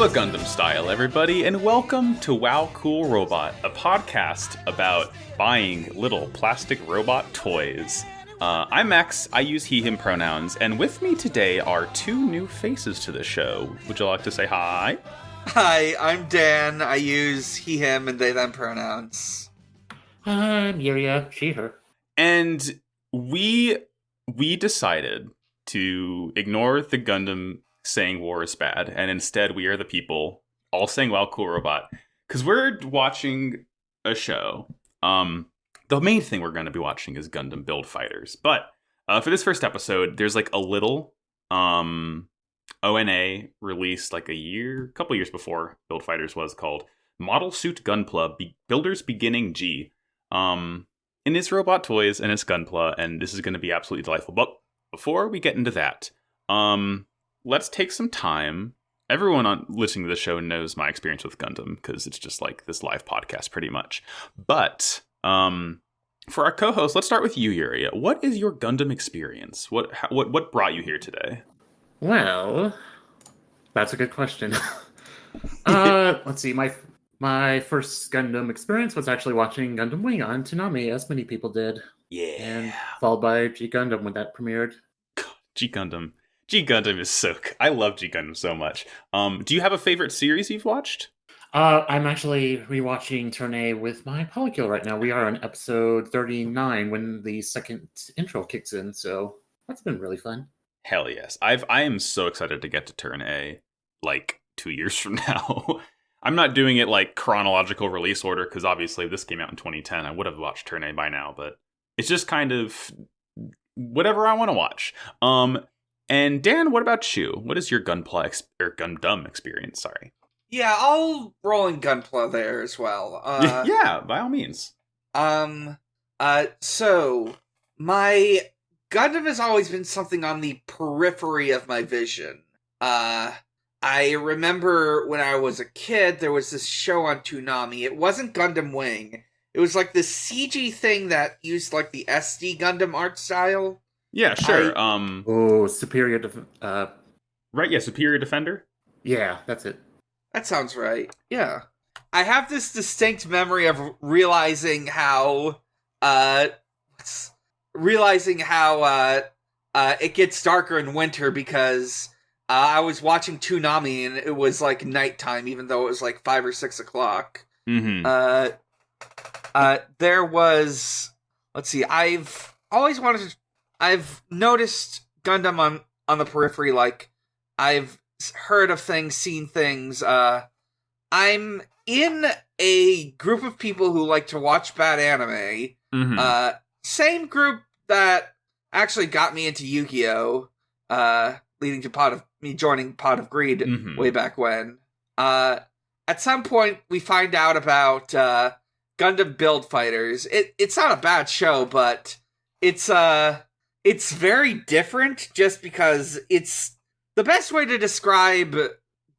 Oppa Gundam style, everybody, and welcome to Wow Cool Robot, a podcast about buying little plastic robot toys. I'm Max, I use he, him pronouns, and with me today are two new faces to the show. Would you like to say hi? Hi, I'm Dan. I use he, him, and they, them pronouns. I'm Yuria, she, her. And we decided to ignore the Gundam saying war is bad, and instead we are the people all saying wow cool robot, because we're watching a show. The main thing we're going to be watching is Gundam Build Fighters, but for this first episode there's like a little ONA released like a couple years before Build Fighters was, called Model Suit Gunpla Builders Beginning G. And it's robot toys and it's Gunpla, and this is going to be absolutely delightful. But before we get into that, let's take some time. Everyone listening to the show knows my experience with Gundam, because it's just like this live podcast pretty much. But for our co-host, let's start with you, Yuria. What is your Gundam experience? What brought you here today? Well, that's a good question. Let's see. My first Gundam experience was actually watching Gundam Wing on Toonami, as many people did. Yeah. And followed by G Gundam when that premiered. G Gundam is so good. I love G Gundam so much. Do you have a favorite series you've watched? I'm actually rewatching Turn A with my Polykill right now. We are on episode 39 when the second intro kicks in, so that's been really fun. Hell yes. I am so excited to get to Turn A like 2 years from now. I'm not doing it like chronological release order, because obviously if this came out in 2010, I would have watched Turn A by now, but it's just kind of whatever I want to watch. And Dan, what about you? What is your Gundam experience? Sorry. Yeah, I'll roll in Gunpla there as well. Yeah, by all means. So my Gundam has always been something on the periphery of my vision. I remember when I was a kid, there was this show on Toonami. It wasn't Gundam Wing. It was like this CG thing that used like the SD Gundam art style. Yeah, sure. Superior... Right, yeah, Superior Defender? Yeah, that's it. That sounds right. Yeah. I have this distinct memory of realizing how it gets darker in winter, because I was watching Toonami and it was like nighttime, even though it was like 5 or 6 o'clock. Mm-hmm. There was, let's see, I've noticed Gundam on the periphery, like, I've heard of things, seen things. I'm in a group of people who like to watch bad anime. Mm-hmm. Same group that actually got me into Yu-Gi-Oh! Leading to me joining Pot of Greed way back when. At some point, we find out about Gundam Build Fighters. It's not a bad show, but it's very different, just because it's the best way to describe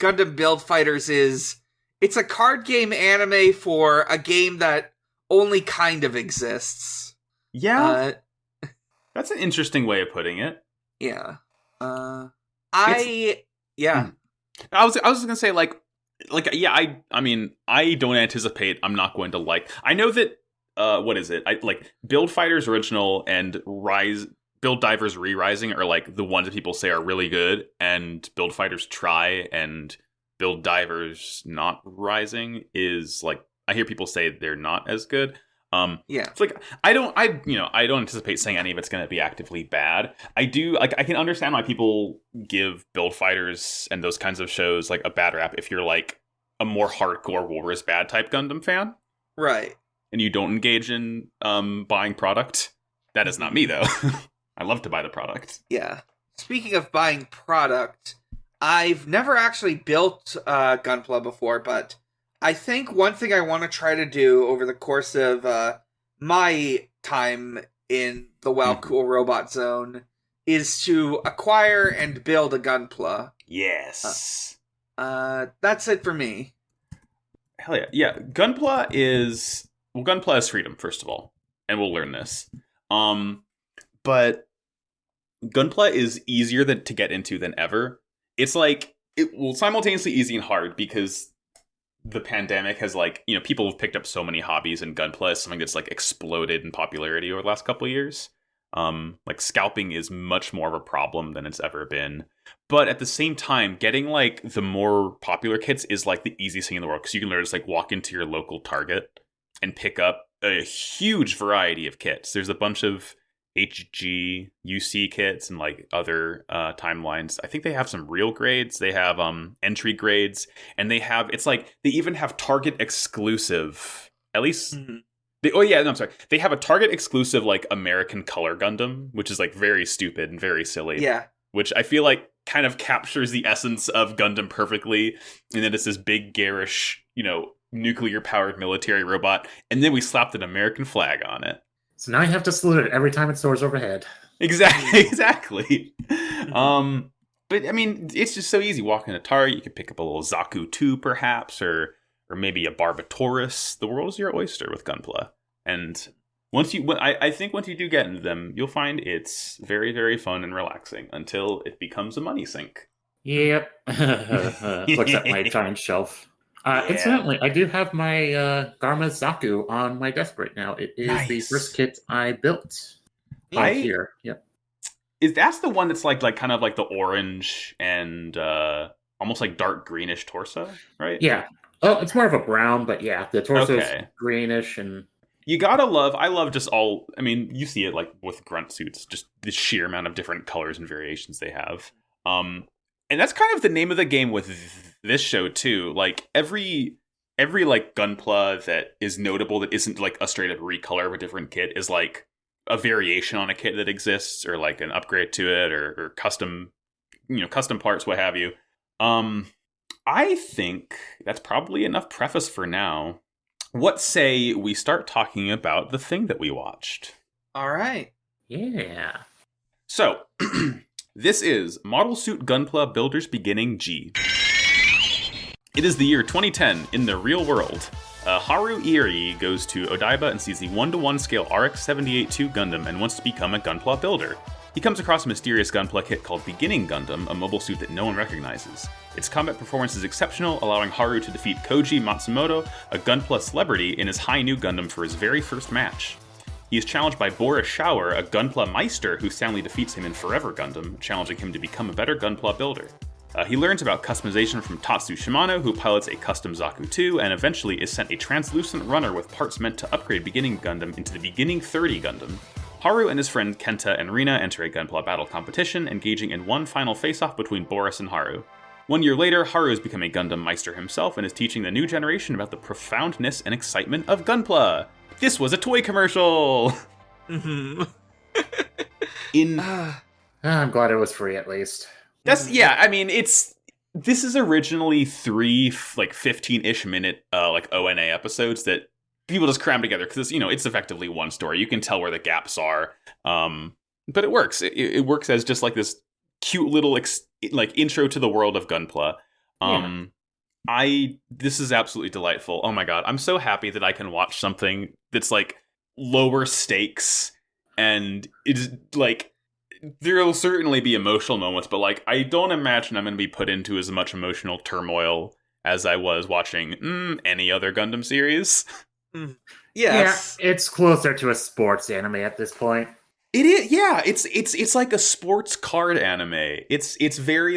Gundam Build Fighters is it's a card game anime for a game that only kind of exists. Yeah. That's an interesting way of putting it. Yeah. I was gonna say I mean, I don't anticipate I'm not going to like. I know that what is it? I like Build Fighters Original and Build Divers Re-Rising are like the ones that people say are really good, and Build Fighters Try and Build Divers Not Rising is like, I hear people say they're not as good. Yeah. It's like I don't anticipate saying any of it's going to be actively bad. I can understand why people give Build Fighters and those kinds of shows like a bad rap if you're like a more hardcore war is bad type Gundam fan. Right. And you don't engage in buying product. That is not me though. I love to buy the product. Yeah. Speaking of buying product, I've never actually built Gunpla before, but I think one thing I want to try to do over the course of my time in the WoW Cool Robot Zone is to acquire and build a Gunpla. Yes. That's it for me. Hell yeah. Yeah, Gunpla is freedom, first of all, and we'll learn this. But Gunpla is easier to get into than ever. It's like simultaneously easy and hard because the pandemic has people have picked up so many hobbies, and Gunpla is something that's exploded in popularity over the last couple of years. Scalping is much more of a problem than it's ever been. But at the same time, getting the more popular kits is the easiest thing in the world, because you can literally just walk into your local Target and pick up a huge variety of kits. There's a bunch of HG, UC kits and other timelines. I think they have some real grades. They have entry grades, and they even have Target exclusive, at least. Mm-hmm. I'm sorry. They have a Target exclusive American Color Gundam, which is very stupid and very silly. Yeah. Which I feel kind of captures the essence of Gundam perfectly, and then it's this big garish, nuclear powered military robot, and then we slapped an American flag on it. So now you have to salute it every time it soars overhead. Exactly. But I mean, it's just so easy. Walk in a Target, you could pick up a little Zaku 2, perhaps, or maybe a Barbatorus. The world is your oyster with Gunpla. And I think once you do get into them, you'll find it's very, very fun and relaxing until it becomes a money sink. Yep. Looks at my giant shelf. Incidentally, I do have my Garma Zaku on my desk right now. It is the first kit I built here. Yep. That's the one that's kind of the orange and almost dark greenish torso, right? Yeah. Oh, it's more of a brown, but yeah, the torso's greenish and... I love just all, I mean, you see it with grunt suits, just the sheer amount of different colors and variations they have. And that's kind of the name of the game with this show too. Every Gunpla that is notable that isn't a straight up recolor of a different kit is a variation on a kit that exists, or an upgrade to it, or custom parts, what have you. I think that's probably enough preface for now. What say we start talking about the thing that we watched? All right. Yeah. So, this is Model Suit Gunpla Builders Beginning G. It is the year 2010 in the real world. Haru Irie goes to Odaiba and sees the 1-to-1 scale RX-78-2 Gundam and wants to become a Gunpla builder. He comes across a mysterious Gunpla kit called Beginning Gundam, a mobile suit that no one recognizes. Its combat performance is exceptional, allowing Haru to defeat Koji Matsumoto, a Gunpla celebrity, in his high new Gundam for his very first match. He is challenged by Boris Schauer, a Gunpla Meister, who soundly defeats him in Forever Gundam, challenging him to become a better Gunpla builder. He learns about customization from Tatsu Shimano, who pilots a custom Zaku 2, and eventually is sent a translucent runner with parts meant to upgrade Beginning Gundam into the Beginning 30 Gundam. Haru and his friend Kenta and Rina enter a Gunpla battle competition, engaging in one final face-off between Boris and Haru. 1 year later, Haru has become a Gundam Meister himself and is teaching the new generation about the profoundness and excitement of Gunpla. This was a toy commercial! Mm-hmm. I'm glad it was free, at least. I mean, this is originally 3, 15-ish minute, ONA episodes that people just cram together, because, it's effectively one story. You can tell where the gaps are, but it works. It works as just, this cute little, intro to the world of Gunpla. This is absolutely delightful. Oh my god, I'm so happy that I can watch something that's, lower stakes, and it's, there'll certainly be emotional moments, but, I don't imagine I'm going to be put into as much emotional turmoil as I was watching any other Gundam series. Yes. Yeah, it's closer to a sports anime at this point. It is, yeah. It's like a sports card anime. It's very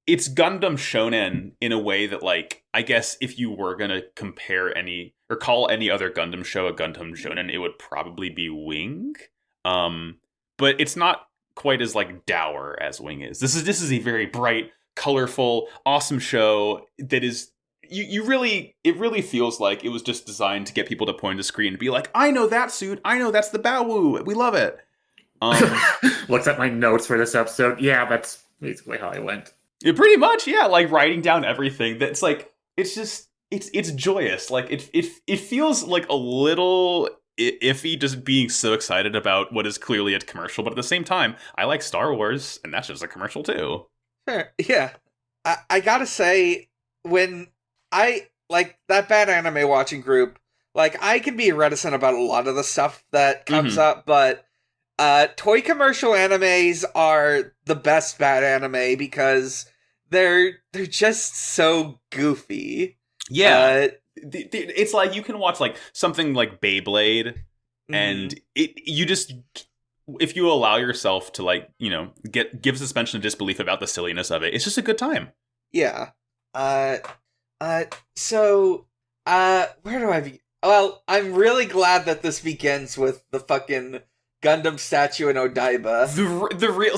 it's Gundam shonen in a way that I guess if you were gonna compare any or call any other Gundam show a Gundam shonen, it would probably be Wing. But it's not quite as dour as Wing is. This is a very bright, colorful, awesome show that is. It really feels like it was just designed to get people to point to the screen and be like, I know that suit. I know that's the Baowu. We love it. Looks at my notes for this episode. Yeah, that's basically how I went. Pretty much, yeah. Writing down everything. That's it's just it's joyous. It feels a little iffy just being so excited about what is clearly a commercial, but at the same time, I like Star Wars, and that's just a commercial too. Sure. Yeah. I gotta say, when I that bad anime watching group, I can be reticent about a lot of the stuff that comes up, but toy commercial animes are the best bad anime because they're just so goofy. Yeah. It's like you can watch like something like Beyblade, and you just, if you allow yourself to like, give suspension of disbelief about the silliness of it, it's just a good time. Yeah. So where do I be? Well, I'm really glad that this begins with the fucking Gundam statue in Odaiba.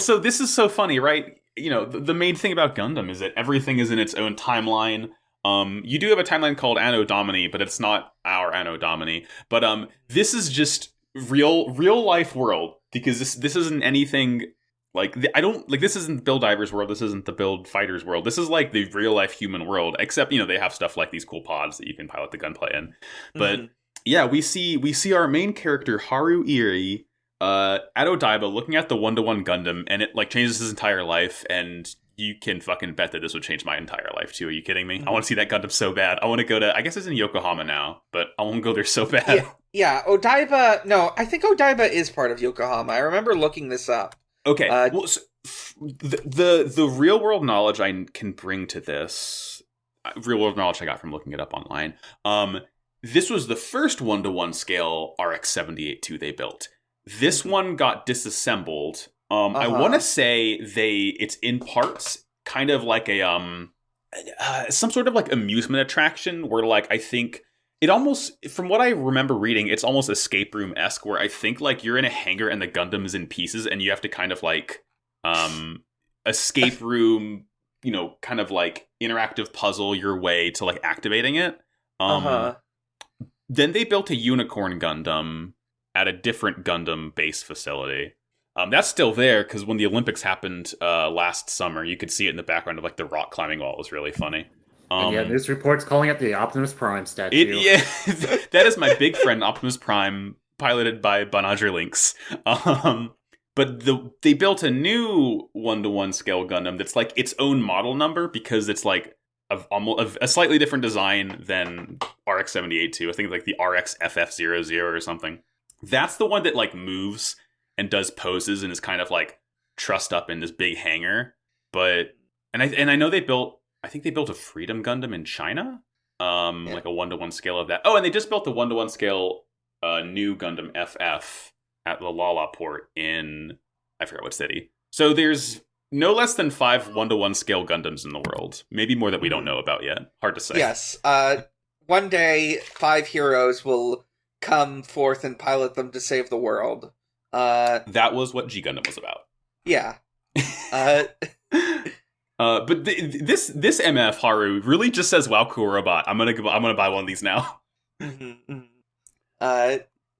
So this is so funny, right? The main thing about Gundam is that everything is in its own timeline. You do have a timeline called Anno Domini, but it's not our Anno Domini. But this is just real life world, because this isn't anything like this isn't the Build Divers world. This isn't the Build Fighters world. This is like the real life human world, except they have stuff like these cool pods that you can pilot the Gunpla in. But yeah, we see our main character Haru Iri at Odaiba looking at the 1-to-1 Gundam, and it like changes his entire life. And you can fucking bet that this would change my entire life too. Are you kidding me? I want to see that Gundam so bad. I want to go to, I guess it's in Yokohama now, but I want to go there so bad. Yeah, Odaiba. No, I think Odaiba is part of Yokohama. I remember looking this up. Okay. Well, so the real world knowledge I can bring to this, real world knowledge I got from looking it up online. This was the first 1-to-1 scale RX-78-2 they built. This one got disassembled. I want to say it's in parts kind of like a some sort of like amusement attraction where like I think it almost, from what I remember reading, it's almost escape room-esque, where I think like you're in a hangar and the Gundam is in pieces and you have to kind of like escape room, kind of like interactive puzzle your way to like activating it. Then they built a Unicorn Gundam at a different Gundam base facility. That's still there, because when the Olympics happened last summer, you could see it in the background of like the rock climbing wall. It was really funny. News reports calling it the Optimus Prime statue. That is my big friend Optimus Prime, piloted by Banadra Lynx. But they built a new 1-to-1 scale Gundam that's like its own model number, because it's like a slightly different design than RX-78-2. I think it's like the RX-FF00 or something. That's the one that like moves and does poses and is kind of like trussed up in this big hangar. But I know I think they built a Freedom Gundam in China, like a 1-to-1 scale of that. Oh, and they just built the 1-to-1 scale new Gundam FF at the Lala port in, I forget what city. So there's no less than 5 1-to-1 scale Gundams in the world. Maybe more that we don't know about yet. Hard to say. Yes. One day, 5 heroes will come forth and pilot them to save the world. That was what G Gundam was about. Yeah. But this MF Haru really just says, "Wow, cool robot." I'm gonna buy one of these now.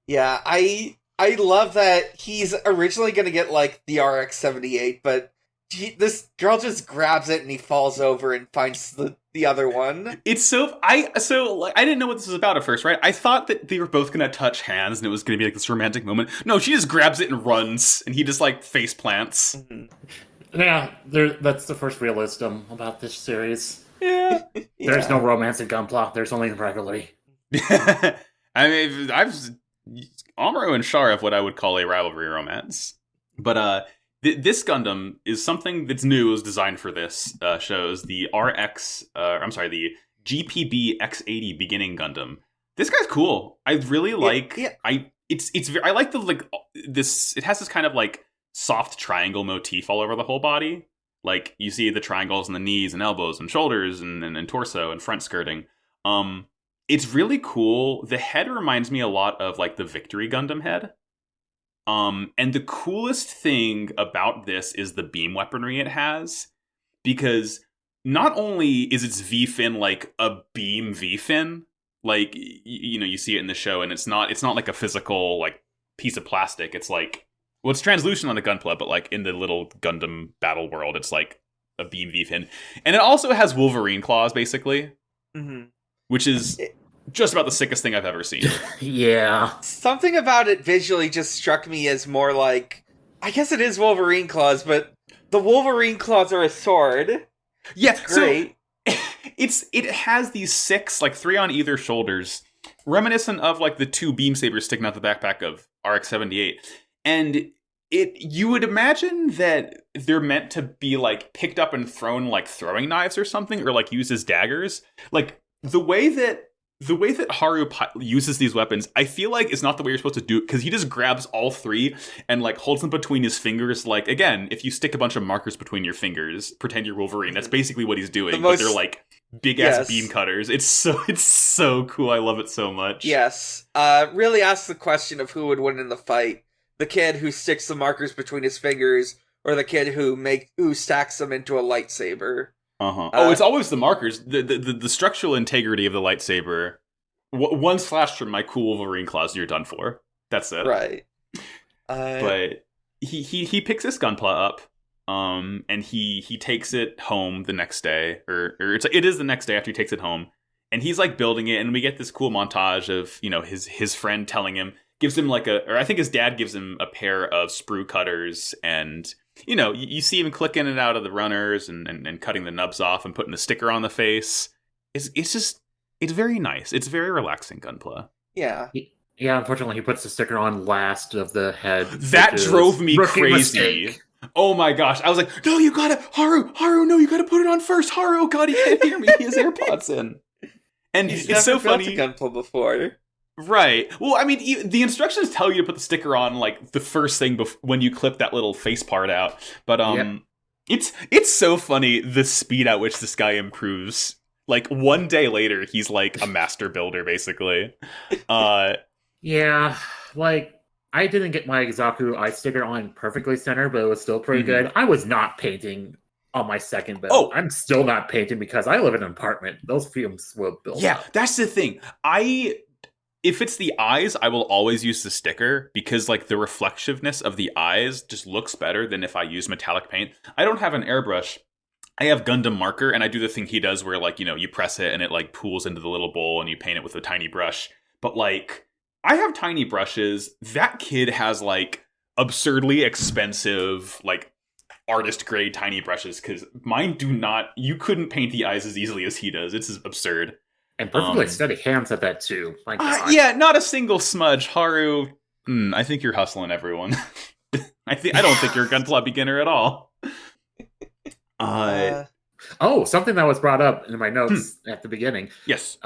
Yeah, I love that he's originally gonna get like the RX-78, but this girl just grabs it and he falls over and finds the other one. It's I didn't know what this was about at first, right? I thought that they were both gonna touch hands and it was gonna be like this romantic moment. No, she just grabs it and runs, and he just like face plants. Yeah, that's the first real wisdom about this series. Yeah. There's no romance in Gunpla. There's only rivalry. I mean, Amuro and Char have what I would call a rivalry romance. But this Gundam is something that's new. It was designed for this shows the the GPB X80 Beginning Gundam. This guy's cool. I really like. Yeah. I like the like this. It has this kind of like soft triangle motif all over the whole body. Like you see the triangles in the knees and elbows and shoulders and torso and front skirting. It's really cool. The head reminds me a lot of like the Victory Gundam head. And the coolest thing about this is the beam weaponry it has, because not only is its V-fin like a beam V-fin, like you see it in the show, and it's not like a physical like piece of plastic. It's like, well, it's translucent on the Gunpla, but like in the little Gundam battle world, it's like a beam V-fin. And it also has Wolverine claws, basically. Which is just about the sickest thing I've ever seen. Yeah. Something about it visually just struck me as more like, I guess it is Wolverine claws, but the Wolverine claws are a sword. Yeah, it's great. So it has these 6, like 3 on either shoulders, reminiscent of like the 2 beam sabers sticking out the backpack of RX-78. And you would imagine that they're meant to be like picked up and thrown like throwing knives or something, or like used as daggers. Like the way that Haru uses these weapons, I feel like is not the way you're supposed to do it, because he just grabs all three and like holds them between his fingers. Like, again, if you stick a bunch of markers between your fingers, pretend you're Wolverine. That's basically what he's doing. But they're like big ass beam cutters. It's so cool. I love it so much. Yes. Really asks the question of who would win in the fight: the kid who sticks the markers between his fingers, or the kid who stacks them into a lightsaber. It's always the markers. The structural integrity of the lightsaber. One slash from my cool Wolverine claws, you're done for. That's it. Right. But he picks this Gunpla up, and he takes it home the next day, or it is the next day after he takes it home, and he's like building it, and we get this cool montage of his friend telling him, gives him or I think his dad gives him a pair of sprue cutters, and you see him clicking it out of the runners and cutting the nubs off and putting the sticker on the face. It's very nice. It's very relaxing, Gunpla. Yeah. Yeah, unfortunately, he puts the sticker on last of the head. That drove me crazy. Mistake. Oh my gosh. I was like, no, you gotta, Haru, no, you gotta put it on first. Haru, oh god, he can't hear me. He has AirPods in. And it's so funny. He's never built a Gunpla before. Right. Well, I mean, the instructions tell you to put the sticker on like the first thing when you clip that little face part out. But it's so funny the speed at which this guy improves. Like one day later, he's like a master builder, basically. Yeah, like I didn't get my Zaku eye sticker on perfectly center, but it was still pretty good. I was not painting on my second build. Oh, I'm still not painting because I live in an apartment. Those fumes will build up. That's the thing. If it's the eyes, I will always use the sticker because like the reflectiveness of the eyes just looks better than if I use metallic paint. I don't have an airbrush. I have Gundam marker, and I do the thing he does where like, you press it and it like pools into the little bowl and you paint it with a tiny brush. But like, I have tiny brushes. That kid has like absurdly expensive, like artist grade tiny brushes, because mine do not, you couldn't paint the eyes as easily as he does. It's absurd. And perfectly steady hands at that too. My God. Yeah, not a single smudge. Haru, I think you're hustling everyone. I don't think you're a Gunpla beginner at all. Something that was brought up in my notes at the beginning. Yes.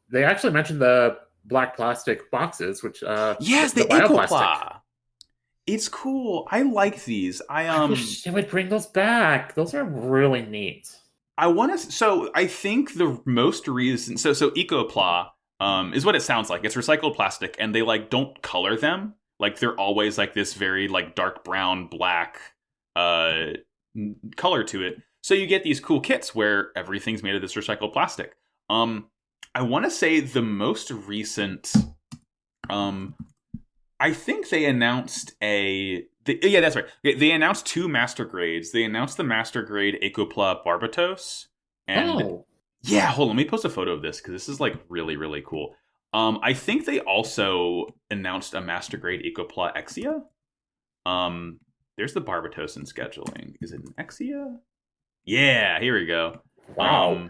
They actually mentioned the black plastic boxes, which yes, the Ecopla. It's cool. I like these. I wish they would bring those back. Those are really neat. I think the most reason so Ecopla is what it sounds like. It's recycled plastic, and they like don't color them. Like they're always like this very like dark brown, black color to it. So you get these cool kits where everything's made of this recycled plastic. I want to say the most recent I think they announced that's right. They announced 2 master grades. They announced the master grade Ecopla Barbatos. And yeah, hold on. Let me post a photo of this because this is like really, really cool. I think they also announced a master grade Ecopla Exia. There's the Barbatos in scheduling. Is it an Exia? Yeah, here we go. Wow.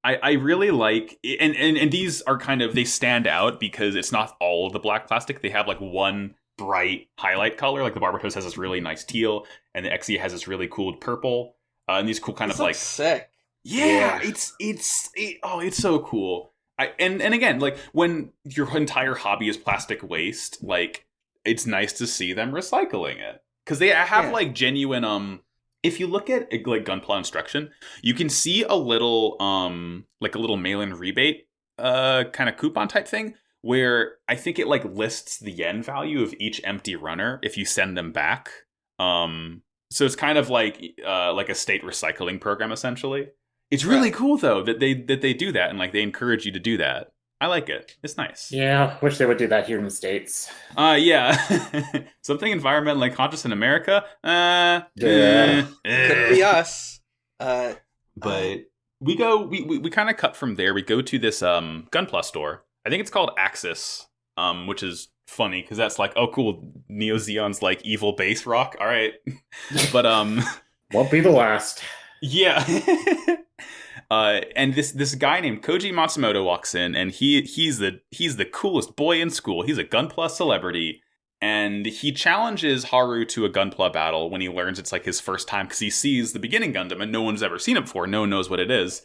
I really like, and these are kind of, they stand out because it's not all of the black plastic. They have like one bright highlight color. Like the Barbatos has this really nice teal, and the Exia has this really cool purple, and these cool kind of like sick. Yeah, it's so cool. And again, like when your entire hobby is plastic waste, like it's nice to see them recycling it because they have like genuine if you look at like Gunpla instruction, you can see a little like a little mail-in rebate kind of coupon type thing where I think it like lists the yen value of each empty runner if you send them back. So it's kind of like a state recycling program essentially. It's really cool though that they do that and like they encourage you to do that. I like it. It's nice. Yeah, wish they would do that here in the States. Yeah. Something environmentally conscious in America? Could be us. But we kind of cut from there. We go to this Gunpla store. I think it's called Axis, which is funny because that's like, oh cool, Neo Zeon's like evil base rock. All right. But won't be the last. Yeah. And this guy named Koji Matsumoto walks in, and he's the coolest boy in school. He's a Gunpla celebrity, And he challenges Haru to a Gunpla battle when he learns it's like his first time, because he sees the beginning Gundam and no one's ever seen it before. No one knows what it is.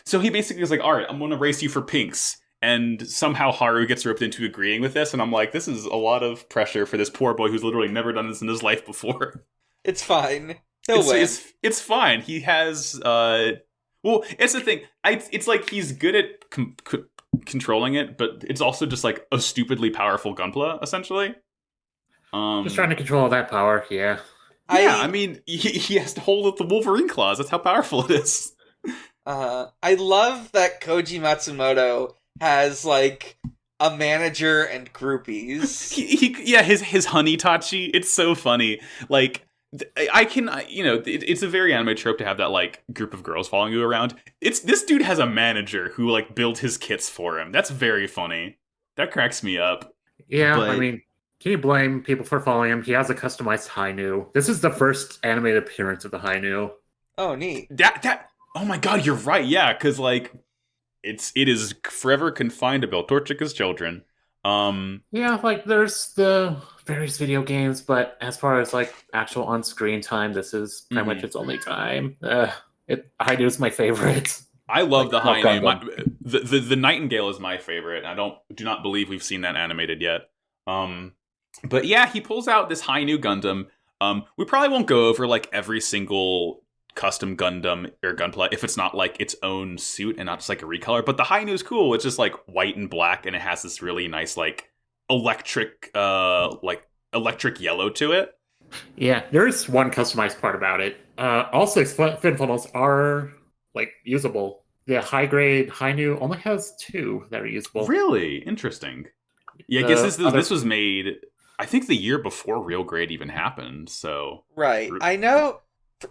So he basically is like, all right, I'm going to race you for pinks. And somehow Haru gets roped into agreeing with this. And I'm like, this is a lot of pressure for this poor boy who's literally never done this in his life before. It's fine. He'll win. It's fine. He has, well, it's the thing. It's like he's good at controlling it, but it's also just like a stupidly powerful Gunpla, essentially. Just trying to control that power, yeah. I mean, he has to hold up the Wolverine claws. That's how powerful it is. I love that Koji Matsumoto has, like, a manager and groupies. His honey Tachi. It's so funny. Like, it's a very anime trope to have that, like, group of girls following you around. This dude has a manager who, like, built his kits for him. That's very funny. That cracks me up. Yeah, I mean, can you blame people for following him? He has a customized Hainu. This is the first animated appearance of the Hainu. Oh, neat. Oh my god, you're right. Yeah, because like it is forever confined to Beltorchica's children. Yeah, like there's the various video games, but as far as like actual on-screen time, this is pretty much its only time. Hainu is my favorite. I love the Hainu. The Nightingale is my favorite. I do not believe we've seen that animated yet. But yeah, he pulls out this Hainu Gundam. We probably won't go over like every single custom Gundam or Gunpla if it's not like its own suit and not just like a recolor. But the Hainu is cool. It's just like white and black, and it has this really nice like electric yellow to it. Yeah, there's one customized part about it. All 6 fin funnels are like usable. The high grade Hainu only has 2 that are usable. Really interesting. Yeah, I guess this was made, I think, the year before Real Grade even happened. So right, I know.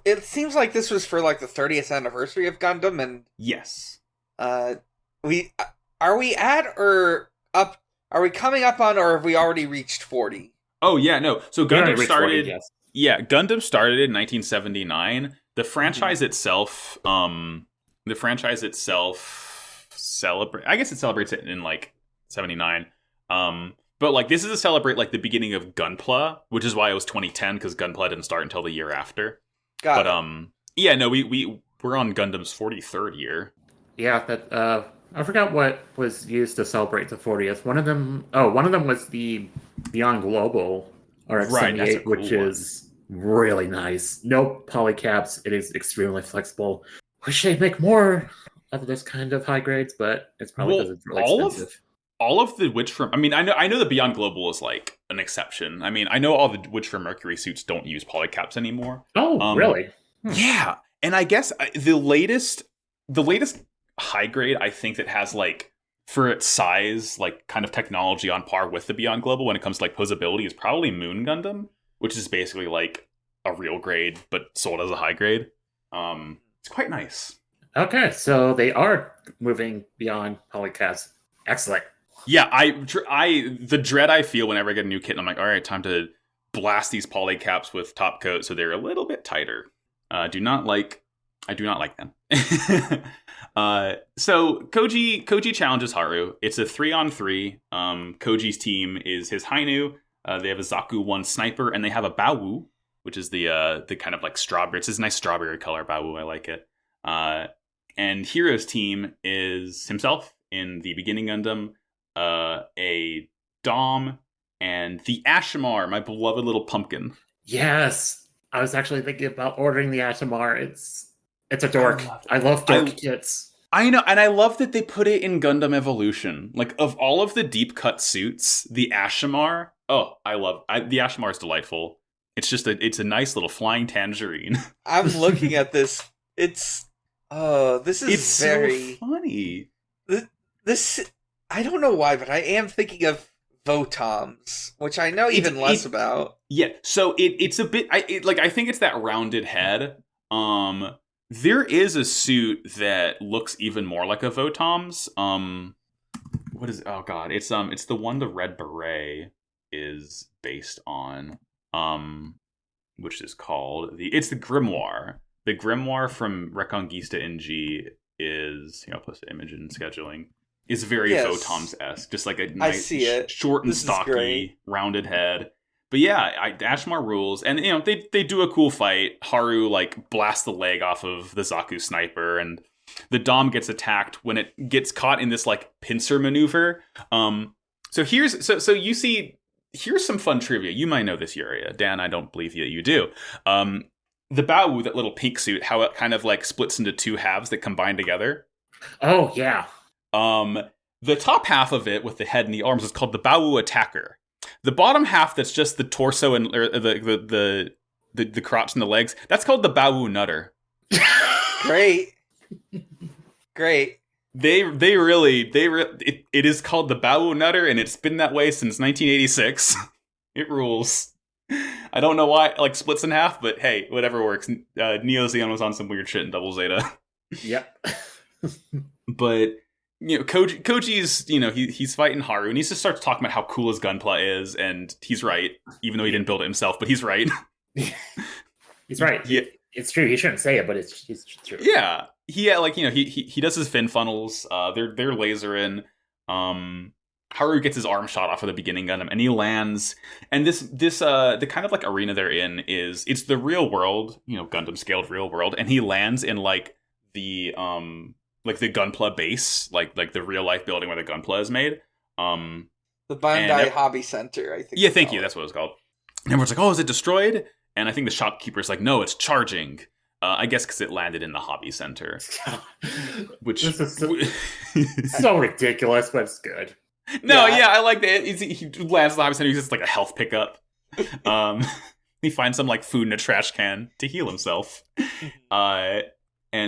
It seems like this was for like the 30th anniversary of Gundam, and yes, are we at or up? Are we coming up on, or have we already reached 40? Oh yeah, no. So Gundam started. 40, yes. Yeah, Gundam started in 1979. The franchise itself, celebrate. I guess it celebrates it in like 79. But like this is to celebrate like the beginning of Gunpla, which is why it was 2010 because Gunpla didn't start until the year after. We're on Gundam's 43rd year. Yeah, that I forgot what was used to celebrate the 40th. One of them was the Beyond Global RX-78, which is really nice. No polycaps. It is extremely flexible. Wish they'd make more of this kind of high grades, but it's probably because it's really expensive. All of the Witch from... I mean, I know the Beyond Global is, like, an exception. I mean, I know all the Witch from Mercury suits don't use polycaps anymore. Oh, really? Yeah. And I guess the latest high grade, I think, that has, like, for its size, like, kind of technology on par with the Beyond Global when it comes to, like, posability is probably Moon Gundam, which is basically, like, a real grade, but sold as a high grade. It's quite nice. Okay, so they are moving beyond polycaps. Excellent. Yeah, the dread I feel whenever I get a new kit, and I'm like, all right, time to blast these polycaps with top coat so they're a little bit tighter. I do not like them. So Koji challenges Haru. It's a 3-on-3. Koji's team is his Hainu. They have a Zaku 1 sniper, and they have a Bawu, which is the kind of like strawberry. It's this nice strawberry color Bawu. I like it. And Hiro's team is himself in the beginning Gundam, a Dom, and the Ashimar, my beloved little pumpkin. Yes, I was actually thinking about ordering the Ashimar. It's a dork. I love dork kits. I know, and I love that they put it in Gundam Evolution. Like, of all of the deep cut suits, the Ashimar. Oh, the Ashimar is delightful. It's just it's a nice little flying tangerine. I'm looking at this. This is very so funny. This I don't know why, but I am thinking of Votoms, which I know even less about. Yeah, so it's a bit. I think it's that rounded head. There is a suit that looks even more like a Votoms. What is? Oh god, it's the one the Red Beret is based on. Which is called it's the Grimoire. The Grimoire from Reconquista NG is, I'll post an image in scheduling. Is very Votoms-esque, just like a nice, short and stocky, rounded head. But yeah, Ashmar rules, and they do a cool fight. Haru like blasts the leg off of the Zaku sniper, and the Dom gets attacked when it gets caught in this like pincer maneuver. So you see, here's some fun trivia. You might know this, Yuria. Dan, I don't believe you do. The Baowu, that little pink suit, how it kind of like splits into two halves that combine together. Oh yeah. The top half of it with the head and the arms is called the Baowu Attacker. The bottom half, that's just the torso and the crotch and the legs, that's called the Baowu Nutter. Great. It is called the Baowu Nutter, and it's been that way since 1986. It rules. I don't know why it like splits in half, but hey, whatever works. Neo Zeon was on some weird shit in Double Zeta. Yep. But Koji's, he's fighting Haru, and he just starts talking about how cool his Gunpla is, and he's right, even though he didn't build it himself, but he's right. He's right. Yeah. It's true. He shouldn't say it, but it's true. Yeah. He does his fin funnels. They're laser in. Haru gets his arm shot off of the beginning Gundam, and he lands. And the kind of like arena they're in it's the real world, Gundam scaled real world, and he lands in like the Gunpla base, like the real life building where the Gunpla is made. The Bandai Hobby Center, I think. Yeah, thank you. That's what it was called. And everyone's like, "Oh, is it destroyed?" And I think the shopkeeper's like, "No, it's charging." I guess because it landed in the hobby center, which this is so ridiculous, but it's good. No, yeah, I like that. He lands in the hobby center. He's just like a health pickup. He finds some like food in a trash can to heal himself. And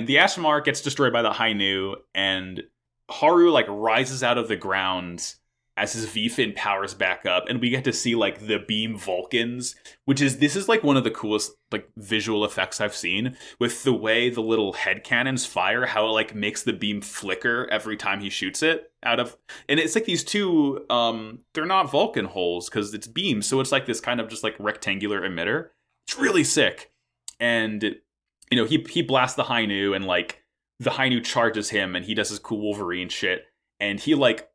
the Ashmar gets destroyed by the Hainu, and Haru like rises out of the ground as his V-fin powers back up, and we get to see like the beam Vulcans, this is like one of the coolest like visual effects I've seen, with the way the little head cannons fire, how it like makes the beam flicker every time he shoots it out of, and it's like these two they're not Vulcan holes because it's beams, so it's like this kind of just like rectangular emitter. It's really sick. And he blasts the Hainu, and like the Hainu charges him, and he does his cool Wolverine shit, and he like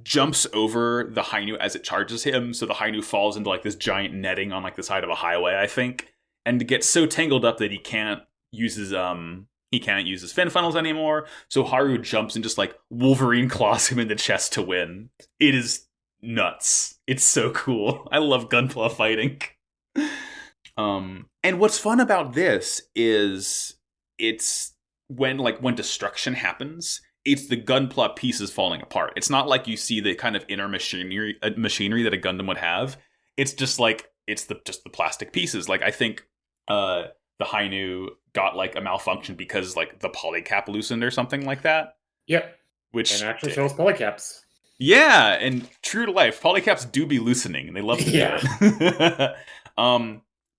jumps over the Hainu as it charges him, so the Hainu falls into like this giant netting on like the side of a highway, I think, and gets so tangled up that he can't use his fin funnels anymore. So Haru jumps and just like Wolverine claws him in the chest to win. It is nuts. It's so cool. I love Gunpla fighting. And what's fun about this is it's when destruction happens, it's the Gunpla pieces falling apart. It's not like you see the kind of inner machinery that a Gundam would have. It's just like just the plastic pieces. Like I think the Hainu got like a malfunction because like the polycap loosened or something like that. Yep. Which and actually shows polycaps. Yeah, and true to life, polycaps do be loosening, and they love to do it.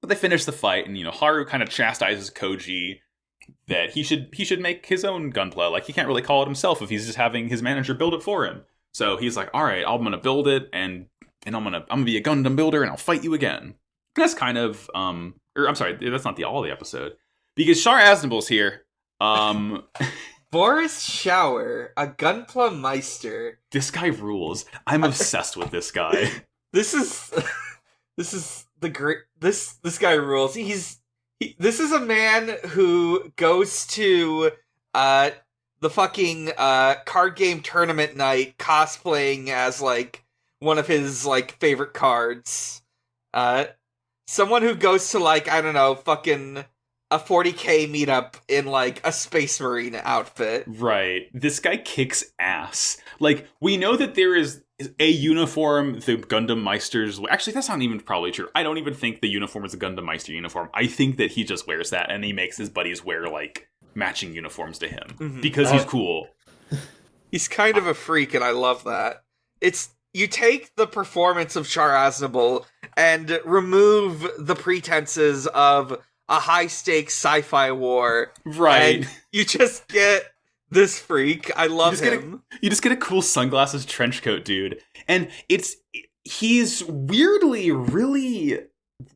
But they finish the fight, and Haru kind of chastises Koji that he should make his own Gunpla. Like he can't really call it himself if he's just having his manager build it for him. So he's like, all right, I'm gonna build it, and I'm gonna be a Gundam builder, and I'll fight you again. And that's kind of or I'm sorry, that's not all the episode, because Char Aznabul's here. Boris Schauer, a Gunpla Meister. This guy rules. I'm obsessed with this guy. This is the great. This guy rules. This is a man who goes to the fucking card game tournament night cosplaying as like one of his like favorite cards. Someone who goes to like, I don't know, fucking a 40K meetup in like a Space Marine outfit. Right. This guy kicks ass. Like, we know that there is a uniform the Gundam Meisters... Actually, that's not even probably true. I don't even think the uniform is a Gundam Meister uniform. I think that he just wears that, and he makes his buddies wear, like, matching uniforms to him. Because he's cool. He's kind of a freak, and I love that. You take the performance of Char Aznable and remove the pretenses of a high-stakes sci-fi war. Right. And you just get this freak. I love him. You just get a cool sunglasses trench coat dude. And he's weirdly really,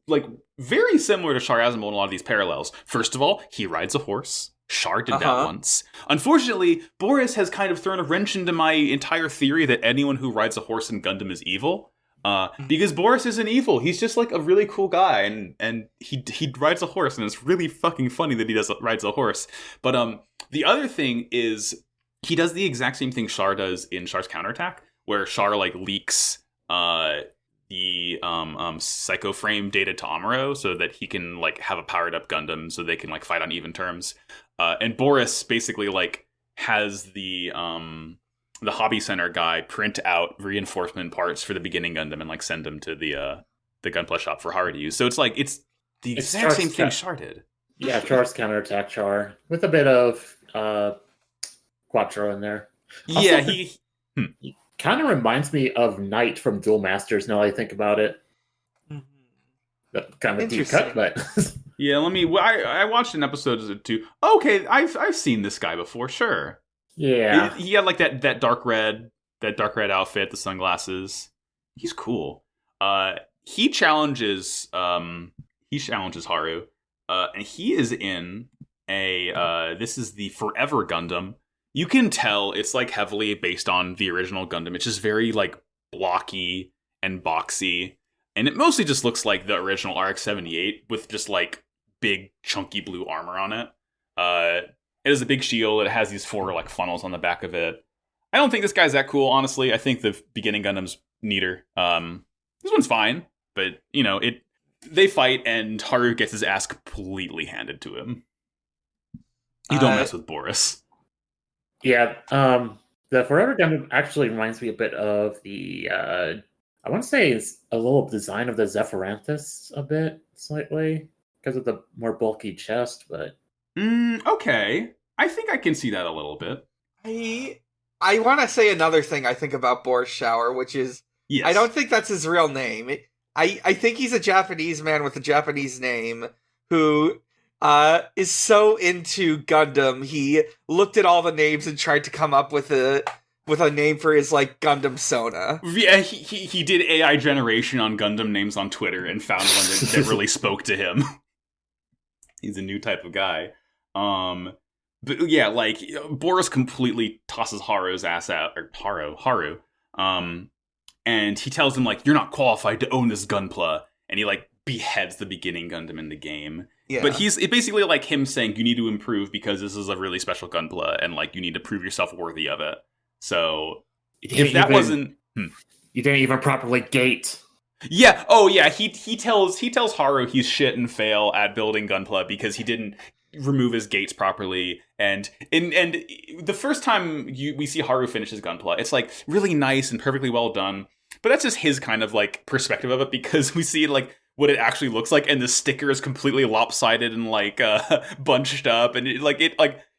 like, very similar to Char Aznable in a lot of these parallels. First of all, he rides a horse. Char did that once. Unfortunately, Boris has kind of thrown a wrench into my entire theory that anyone who rides a horse in Gundam is evil. Because Boris isn't evil. He's just like a really cool guy, and he rides a horse, and it's really fucking funny that he rides a horse. But the other thing is he does the exact same thing Char does in Char's counterattack, where Char like leaks the Psycho Frame data to Amuro so that he can like have a powered up Gundam so they can like fight on even terms. And Boris basically like has the Hobby Center guy print out reinforcement parts for the beginning Gundam and like send them to the Gunpla shop for Haru to use. So it's like it's the exact same thing Char did. Yeah, Char's counterattack Char with a bit of Quattro in there. Also, yeah, he kind of reminds me of Knight from Duel Masters. Now I think about it, kind of a deep cut, but yeah. I watched an episode of it too. Okay, I've seen this guy before. Sure. Yeah, he had like that dark red outfit, the sunglasses. He's cool. He challenges Haru, and he is in a this is the Forever Gundam. You can tell it's like heavily based on the original Gundam. It's just very like blocky and boxy, and it mostly just looks like the original RX-78 with just like big chunky blue armor on it. It has a big shield. It has these 4 like funnels on the back of it. I don't think this guy's that cool, honestly. I think the beginning Gundam's neater. This one's fine, but you know, they fight and Haru gets his ass completely handed to him. You don't mess with Boris. Yeah, the Forever Gundam actually reminds me a bit of the I want to say it's a little design of the Zephyranthus a bit, slightly, because of the more bulky chest, but okay. I think I can see that a little bit. I want to say another thing I think about Boris Shower, which is, yes. I don't think that's his real name. I think he's a Japanese man with a Japanese name who is so into Gundam, he looked at all the names and tried to come up with a name for his like Gundam Sona. Yeah, he did AI generation on Gundam names on Twitter and found one that really spoke to him. He's a new type of guy. But yeah, like Boris completely tosses Haru's ass out, or Haru. And he tells him like, "You're not qualified to own this Gunpla," and he like beheads the beginning Gundam in the game. Yeah. But it's basically like him saying you need to improve because this is a really special Gunpla and like you need to prove yourself worthy of it. So if that wasn't you didn't even properly gate. Yeah. Oh yeah. He tells Haru he's shit and fail at building Gunpla because he didn't remove his gates properly. And the first time we see Haru finish his Gunpla, it's like really nice and perfectly well done. But that's just his kind of like perspective of it because we see like what it actually looks like, and the sticker is completely lopsided and like bunched up, and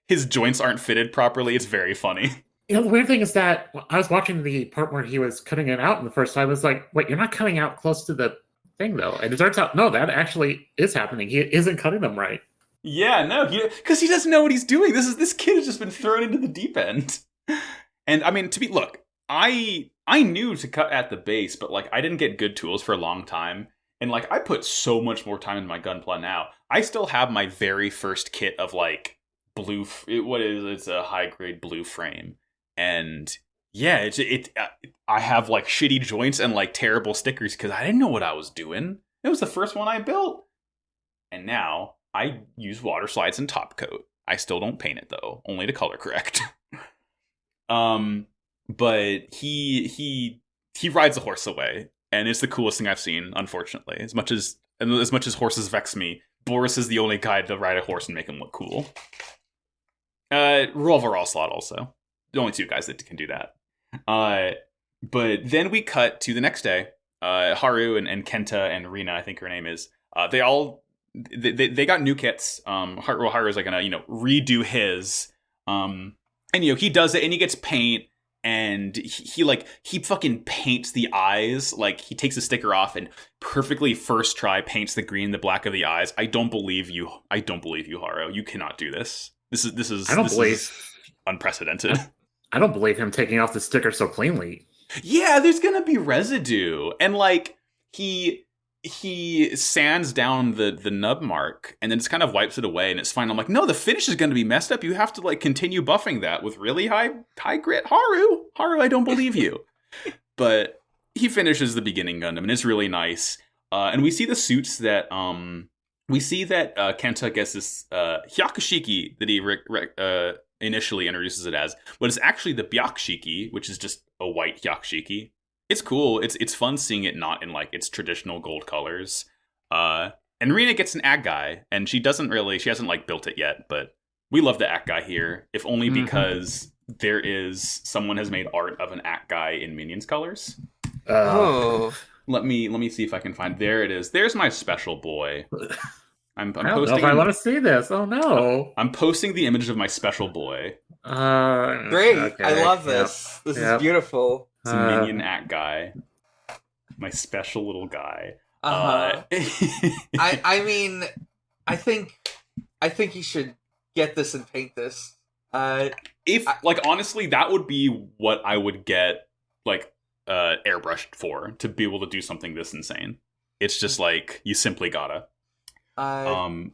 his joints aren't fitted properly. It's very funny. You know, the weird thing is that I was watching the part where he was cutting it out, and the first time I was like, "Wait, you're not cutting out close to the thing, though." And it turns out, no, that actually is happening. He isn't cutting them right. Yeah, no, because he doesn't know what he's doing. This kid has just been thrown into the deep end. And I mean, I knew to cut at the base, but like I didn't get good tools for a long time. And like I put so much more time in my Gunpla now. I still have my very first kit of like blue. It's a high grade blue frame, and yeah, I have like shitty joints and like terrible stickers because I didn't know what I was doing. It was the first one I built, and now I use water slides and top coat. I still don't paint it though, only to color correct. But he rides a horse away. And it's the coolest thing I've seen, unfortunately. As much as horses vex me, Boris is the only guy to ride a horse and make him look cool. Overall slot also. The only 2 guys that can do that. But then we cut to the next day. Haru and Kenta and Rina, I think her name is, they got new kits. Haru's like gonna, redo his. And he does it and he gets paint. And he fucking paints the eyes. Like he takes the sticker off and perfectly first try paints the green, the black of the eyes. I don't believe you, Haru. You cannot do this. This is unprecedented. I don't believe him taking off the sticker so cleanly. Yeah, there's gonna be residue, and like he sands down the nub mark and then just kind of wipes it away and it's fine. I'm like, no, the finish is going to be messed up. You have to like continue buffing that with really high grit. Haru, I don't believe you. But he finishes the beginning Gundam, and it's really nice. And we see the suits that Kenta gets this Hyakushiki that he initially introduces it as, but it's actually the Byakushiki, which is just a white Hyakushiki. It's cool. It's fun seeing it not in like its traditional gold colors. And Rina gets an ag guy, and she hasn't like built it yet, but we love the ag guy here, if only because someone has made art of an ag guy in Minions colors. Let me see if I can find. There it is. There's my special boy. I'm I don't know if I want to see this. Oh no! I'm posting the image of my special boy. Great! Okay. I love this. This is beautiful. It's a Minion ag guy. My special little guy. I mean, I think you should get this and paint this. Honestly, that would be what I would get airbrushed for, to be able to do something this insane. It's just like you simply gotta. Haru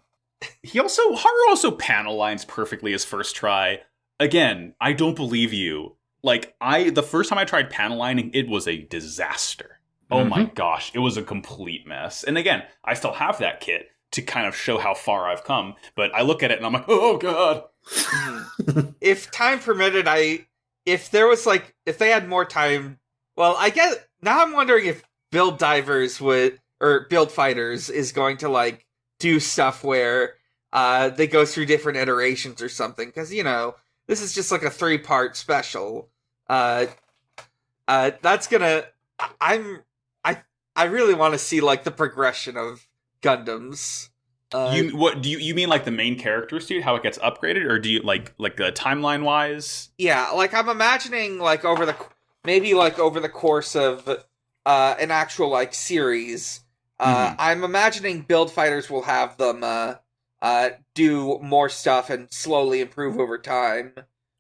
also panel lines perfectly his first try. Again, I don't believe you. The first time I tried panel lining, it was a disaster. Oh my gosh, it was a complete mess. And again, I still have that kit to kind of show how far I've come, but I look at it and I'm like, oh god. If time permitted, if they had more time, well, I guess now I'm wondering if Build Divers Build Fighters is going to do stuff where they go through different iterations or something, because this is just like a 3-part special. That's gonna. I really want to see the progression of Gundams. You mean like the main character suit, how it gets upgraded, or do you like the timeline wise? Yeah, I'm imagining over the course of an actual series. I'm imagining Build Fighters will have them do more stuff and slowly improve over time.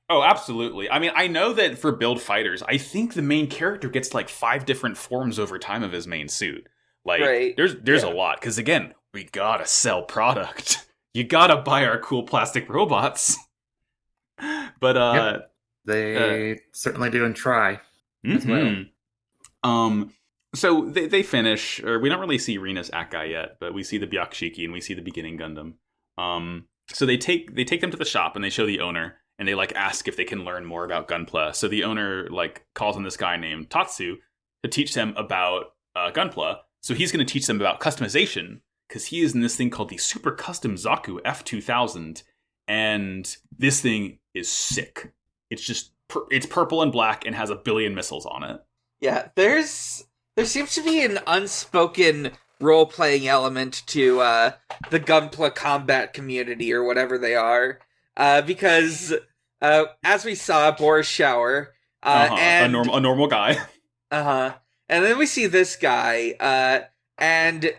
Oh, absolutely. I mean, I know that for Build Fighters, I think the main character gets 5 different forms over time of his main suit. Right. There's a lot, because again, we gotta sell product. You gotta buy our cool plastic robots. But they certainly do and try as well. So they finish, or we don't really see Rina's Akai yet, but we see the Byakushiki and we see the beginning Gundam. So they take them to the shop and they show the owner, and they ask if they can learn more about Gunpla. So the owner calls on this guy named Tatsu to teach them about Gunpla. So he's going to teach them about customization, because he is in this thing called the Super Custom Zaku F2000, and this thing is sick. It's just it's purple and black and has 1 billion missiles on it. Yeah, there seems to be an unspoken role-playing element to the Gunpla combat community, or whatever they are. Because as we saw, Boris Shower, and a normal guy. And then we see this guy, and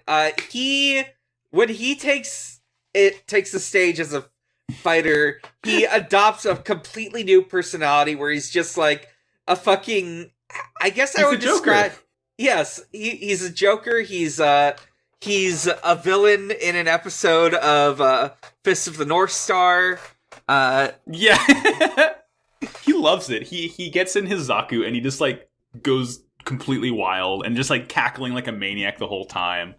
when he takes the stage as a fighter, he adopts a completely new personality where he's just a fucking. I guess I would describe. Yes, he's a Joker. He's a villain in an episode of Fist of the North Star. Yeah. He loves it. He gets in his Zaku and he just goes completely wild and just cackling like a maniac the whole time.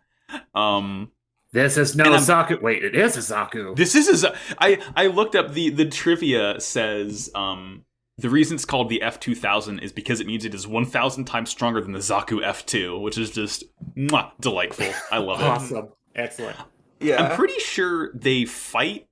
This is no Zaku. Wait, it is a Zaku. This is a I looked up the trivia says the reason it's called the F2000 is because it means it is 1,000 times stronger than the Zaku F2, which is just delightful. I love it. Awesome. Excellent. Yeah. I'm pretty sure they fight.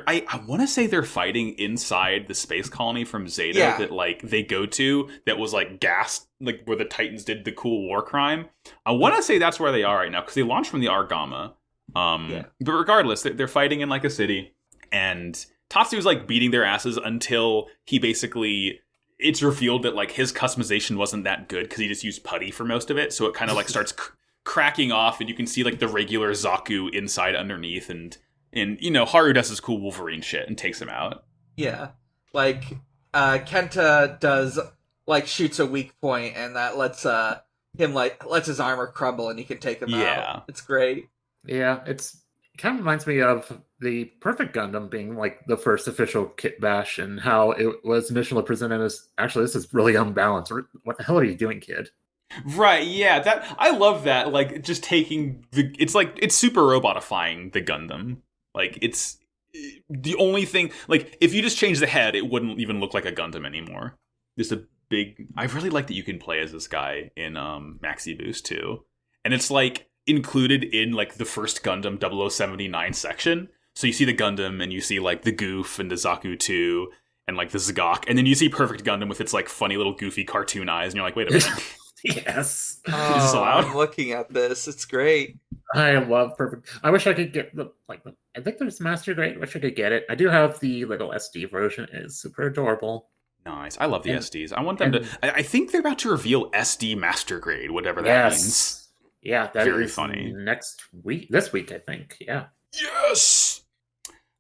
I want to say they're fighting inside the space colony from Zeta that they go to, that was gassed, where the Titans did the cool war crime. I want to say that's where they are right now, because they launched from the Argama. But regardless, they're fighting in a city, and Tatsu's beating their asses until he basically, it's revealed that his customization wasn't that good because he just used putty for most of it, so it kind of starts cracking off, and you can see the regular Zaku inside underneath, and Haru does his cool Wolverine shit and takes him out. Yeah, Kenta does shoots a weak point, and that lets him lets his armor crumble, and he can take him out. It's great. Yeah, it kind of reminds me of the Perfect Gundam being the first official kit bash, and how it was initially presented as, actually, this is really unbalanced. What the hell are you doing, kid? Right, yeah, that I love that. Like, just taking it's super robotifying the Gundam. Like, it's the only thing. Like, if you just change the head, it wouldn't even look like a Gundam anymore. Just a big. I really like that you can play as this guy in Maxi Boost too, and it's like included in like the first Gundam 0079 section. So you see the Gundam, and you see like the Goof and the Zaku 2, and like the Zagok, and then you see Perfect Gundam with its like funny little goofy cartoon eyes, and you're like, wait a minute. Yes. Is this allowed? I'm looking at this. It's great. I love Perfect. I wish I could get I think there's Master Grade. I wish I could get it. I do have the little SD version. It is super adorable. Nice. I love the SDs. I want them to. I think they're about to reveal SD Master Grade, whatever that means. Yeah, that very is funny. Next week, this week, I think. Yeah. Yes.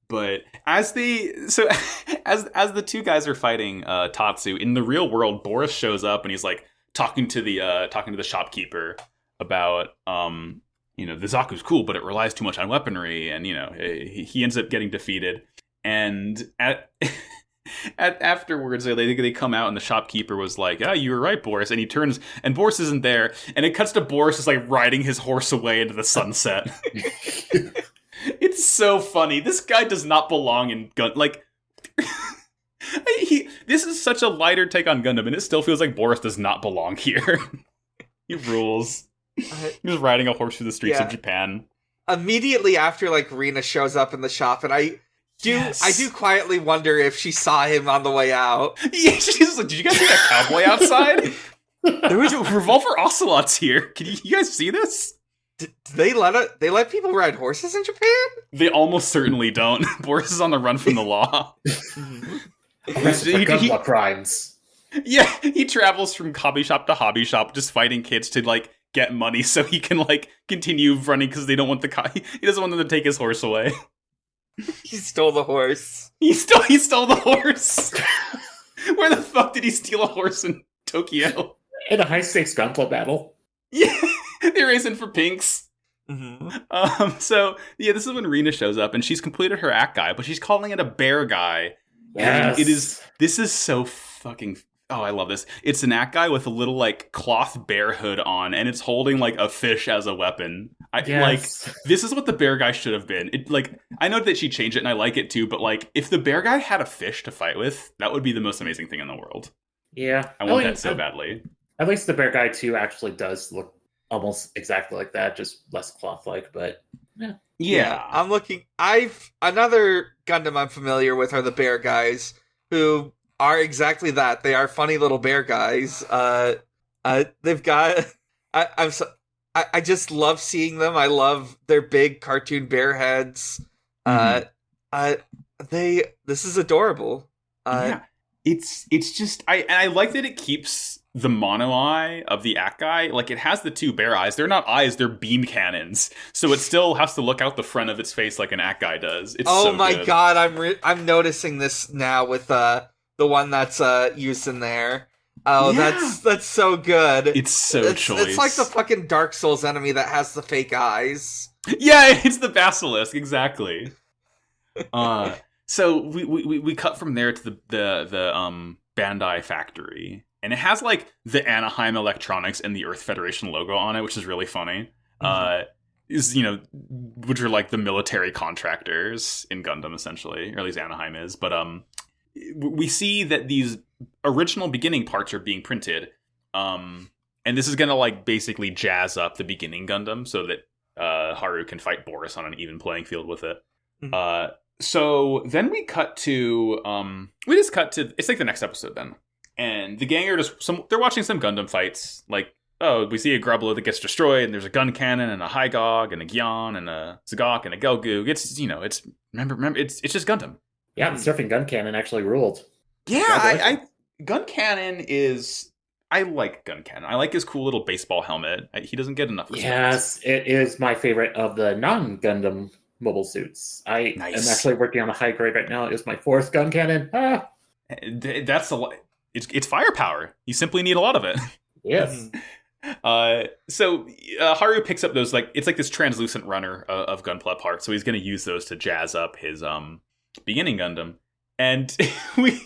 But as the two guys are fighting Tatsu in the real world, Boris shows up and he's like talking to the shopkeeper about the Zaku's cool, but it relies too much on weaponry, and he ends up getting defeated. And afterwards, they come out and the shopkeeper was like, "Ah, you were right, Boris." And he turns and Boris isn't there, and it cuts to Boris just like riding his horse away into the sunset. It's so funny. This guy does not belong in this is such a lighter take on Gundam, and it still feels like Boris does not belong here. He rules. He's riding a horse through the streets of Japan. Immediately after, like, Rina shows up in the shop, and I do quietly wonder if she saw him on the way out. Yeah, she's like, "Did you guys see that cowboy outside? There was a Revolver Ocelots here. Can you guys see this?" Do they let people ride horses in Japan? They almost certainly don't. Boris is on the run from the law. Gunpla crimes. Yeah, he travels from hobby shop to hobby shop, just fighting kids to like get money so he can like continue running because they don't want he doesn't want them to take his horse away. He stole the horse. He stole the horse. Where the fuck did he steal a horse in Tokyo? In a high stakes Gunpla battle. Yeah. They're racing for pinks. Mm-hmm. So this is when Rina shows up, and she's completed her act guy, but she's calling it a bear guy. Yes. And this is so fucking. Oh, I love this. It's an act guy with a little like cloth bear hood on, and it's holding like a fish as a weapon. Like this is what the bear guy should have been. I know that she changed it, and I like it too. But like, if the bear guy had a fish to fight with, that would be the most amazing thing in the world. Yeah, I want that so badly. At least the bear guy 2 actually does look almost exactly like that, just less cloth-like, but yeah. I'm looking. Another Gundam I'm familiar with are the bear guys, who are exactly that. They are funny little bear guys. They've got. I just love seeing them. I love their big cartoon bear heads. This is adorable. Yeah, it's just I like that it keeps the mono eye of the act guy. Like, it has the two bear eyes. They're not eyes, they're beam cannons. So it still has to look out the front of its face like an act guy does. It's oh so my good. God, I'm noticing this now with the one that's used in there. Oh, yeah. That's so good. It's so choice. It's like the fucking Dark Souls enemy that has the fake eyes. Yeah, it's the basilisk, exactly. So we cut from there to the Bandai factory, and it has like the Anaheim Electronics and the Earth Federation logo on it, which is really funny. Which are like the military contractors in Gundam, essentially, or at least Anaheim is. But we see that these original beginning parts are being printed, and this is gonna like basically jazz up the beginning Gundam so that Haru can fight Boris on an even playing field with it. So then we cut to it's like the next episode then, and the gang are they're watching some Gundam fights. Like, oh, we see a Grubla that gets destroyed, and there's a gun cannon and a Hygog and a Gyan and a Zagok and a Gelgu. It's remember it's just Gundam. Yeah, the surfing gun cannon actually ruled. Yeah, gun cannon is. I like gun cannon. I like his cool little baseball helmet. He doesn't get enough respect. Yes, it is my favorite of the non-Gundam mobile suits. I am actually working on a high grade right now. It's my 4th gun cannon. That's a lot. It's firepower. You simply need a lot of it. Yes. So Haru picks up those it's like this translucent runner of Gunpla parts. So he's going to use those to jazz up his beginning Gundam, and we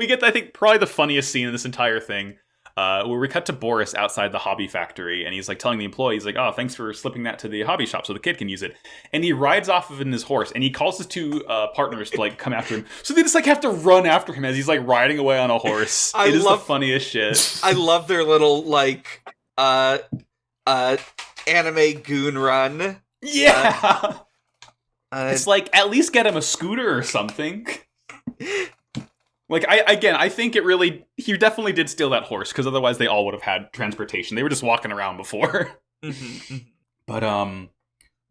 get I think probably the funniest scene in this entire thing. where we cut to Boris outside the hobby factory, and he's like telling the employee, he's like, "Oh, thanks for slipping that to the hobby shop so the kid can use it." And he rides off of in his horse, and he calls his two partners to like come after him. So they just like have to run after him as he's like riding away on a horse. It is the funniest shit. I love their little like anime goon run. Yeah. It's like, at least get him a scooter or something. Like, I think he definitely did steal that horse, because otherwise they all would have had transportation. They were just walking around before. But,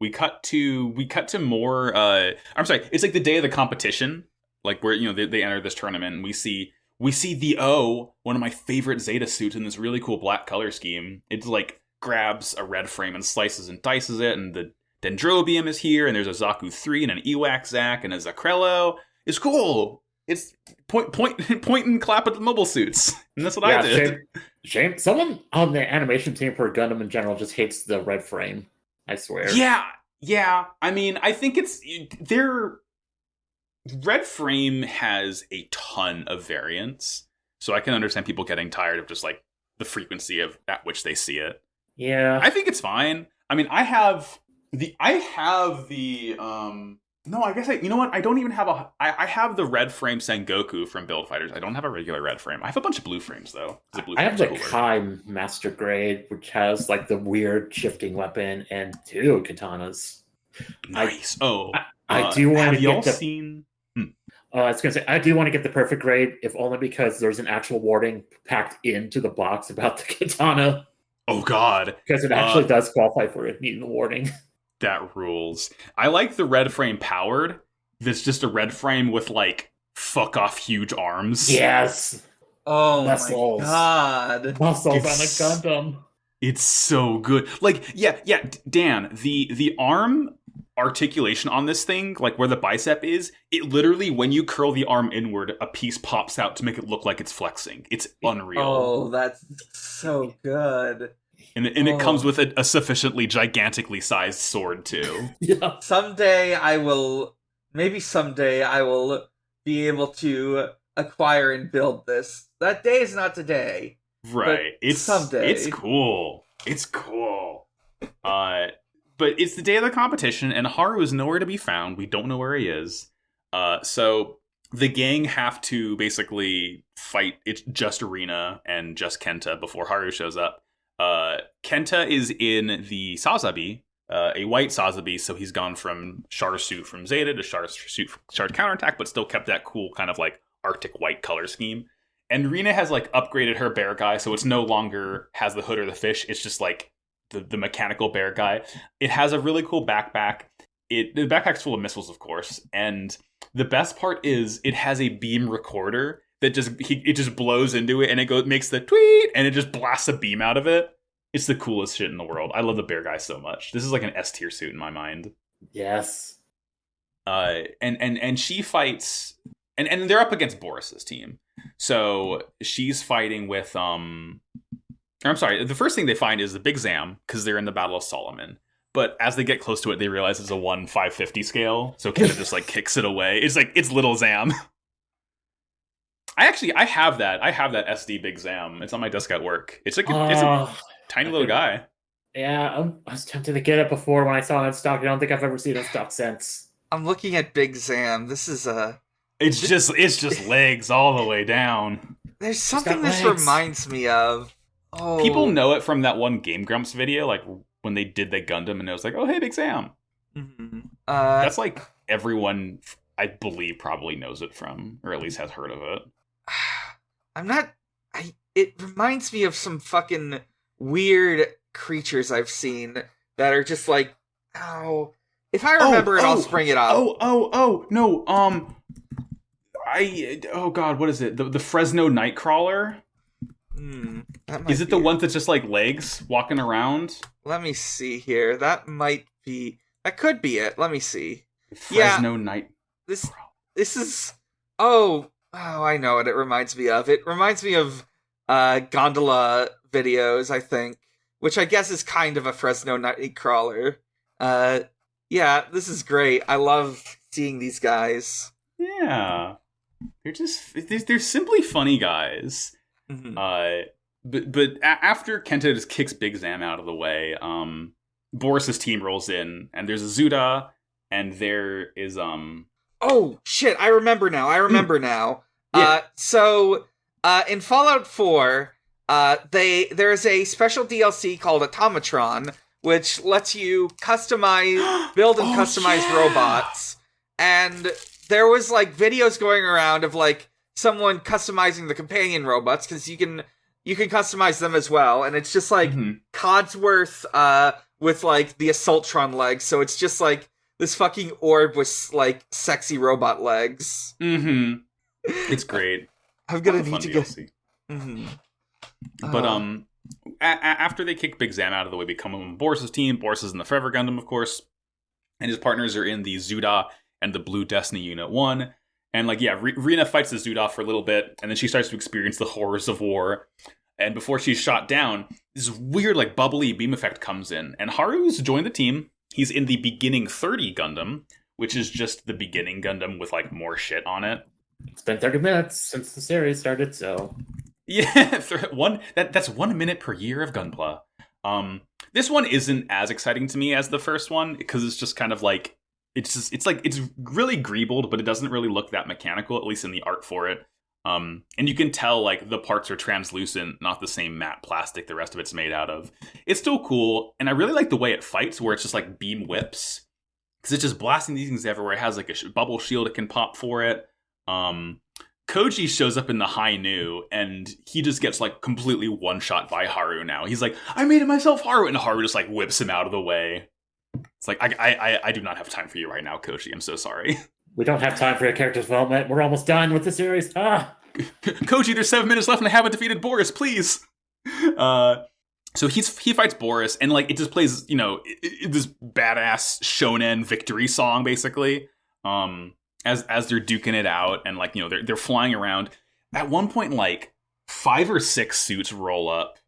we cut to more, I'm sorry, it's like the day of the competition, like where, they enter this tournament, and we see the O, one of my favorite Zeta suits in this really cool black color scheme. It's like, grabs a red frame and slices and dices it, and the Dendrobium is here, and there's a Zaku 3 and an Ewak Zac and a Zacrello. It's cool. It's point and clap at the mobile suits. And that's what I did. Shame. Someone on the animation team for Gundam in general just hates the red frame. I swear. Yeah. I mean, I think their red frame has a ton of variants, so I can understand people getting tired of just like the frequency at which they see it. Yeah. I think it's fine. I mean, I have the no, I guess you know what? I don't even have I have the red frame Sengoku from Build Fighters. I don't have a regular red frame. I have a bunch of blue frames though. I have the Kai Master Grade, which has like the weird shifting weapon and 2 katanas. Nice. I do want to get y'all seen? I was going to say, I do want to get the perfect grade, if only because there's an actual warning packed into the box about the katana. Oh, God. Because it actually does qualify for it needing the warning. That rules. I like the red frame powered. That's just a red frame with, like, fuck off huge arms. Yes. Oh, muscles. My God. Muscles on a Gundam. It's so good. Like, yeah, Dan, the arm articulation on this thing, like where the bicep is, it literally, when you curl the arm inward, a piece pops out to make it look like it's flexing. It's unreal. Oh, that's so good. And it comes with a sufficiently gigantically sized sword too. Yeah. Someday I will be able to acquire and build this. That day is not today. Right. It's someday. It's cool. But it's the day of the competition, and Haru is nowhere to be found. We don't know where he is. So the gang have to basically fight. It's just Arena and just Kenta before Haru shows up. Kenta is in the Sazabi, a white Sazabi, so he's gone from Char suit from Zeta to Char suit Char counterattack, but still kept that cool kind of like Arctic white color scheme. And Rina has like upgraded her bear guy, so it's no longer has the hood or the fish. It's just like the mechanical bear guy. It has a really cool backpack. The backpack's full of missiles, of course. And the best part is it has a beam recorder that it just blows into it, and it makes the tweet, and it just blasts a beam out of it. It's the coolest shit in the world. I love the bear guy so much. This is like an S tier suit in my mind. Yes. And she fights, and they're up against Boris's team. So she's fighting with I'm sorry, the first thing they find is the Big Zam, because they're in the Battle of Solomon. But as they get close to it, they realize it's a 1/550 scale, so Kenta just like kicks it away. It's like, it's little Zam. I have that. I have that SD Big Zam. It's on my desk at work. It's like it's a tiny little guy. Yeah, I was tempted to get it before when I saw it in stock. I don't think I've ever seen it in stock since. I'm looking at Big Zam. This is It's just legs all the way down. There's something this reminds me of. Oh. People know it from that one Game Grumps video, like when they did the Gundam, and it was like, oh, hey, Big Zam. Mm-hmm. That's like everyone, I believe, probably knows it from, or at least has heard of it. It reminds me of some fucking weird creatures I've seen that are just like, if I remember I'll spring it up. No, oh god, what is it? The Fresno Nightcrawler? Is it the one that's just like legs walking around? Let me see here. That could be it. Let me see. Fresno Night. This is. Oh, I know what it reminds me of. It reminds me of gondola videos, I think, which I guess is kind of a Fresno Nightcrawler. Yeah, this is great. I love seeing these guys. Yeah, they're simply funny guys. Mm-hmm. after Kenta just kicks Big Zam out of the way, Boris's team rolls in, and there's a Zuda, and there is Oh shit! I remember now. Yeah. In Fallout 4, there's a special DLC called Automatron, which lets you build and customize robots. And there was like videos going around of like someone customizing the companion robots, because you can customize them as well. And it's just like Codsworth with like the Assaultron legs, so it's just like this fucking orb with like sexy robot legs. It's great. I'm gonna need to get. But after they kick Big Zam out of the way, we come on Boris's team. Boris is in the Forever Gundam, of course, and his partners are in the Zuda and the Blue Destiny Unit 1. And like, yeah, Rena fights the Zuda for a little bit, and then she starts to experience the horrors of war. And before she's shot down, this weird like bubbly beam effect comes in, and Haru's joined the team. He's in the Beginning 30 Gundam, which is just the beginning Gundam with like more shit on it. It's been 30 minutes since the series started, so yeah, that's 1 minute per year of Gunpla. This one isn't as exciting to me as the first one, because it's just kind of like it's really greebled, but it doesn't really look that mechanical, at least in the art for it. And you can tell like the parts are translucent, not the same matte plastic the rest of it's made out of. It's still cool, and I really like the way it fights, where it's just like beam whips, because it's just blasting these things everywhere. It has like a bubble shield it can pop for it. Koji shows up in the High Nu, and he just gets like completely one shot by Haru now. He's like, I made it myself, Haru, and Haru just like whips him out of the way. It's like, I do not have time for you right now, Koji. I'm so sorry. We don't have time for your character development. We're almost done with the series. Koji, there's 7 minutes left and I haven't defeated Boris, please. So he fights Boris, and like it just plays, this badass shonen victory song basically. As they're duking it out, and like, they're flying around. At one point, like 5 or 6 suits roll up,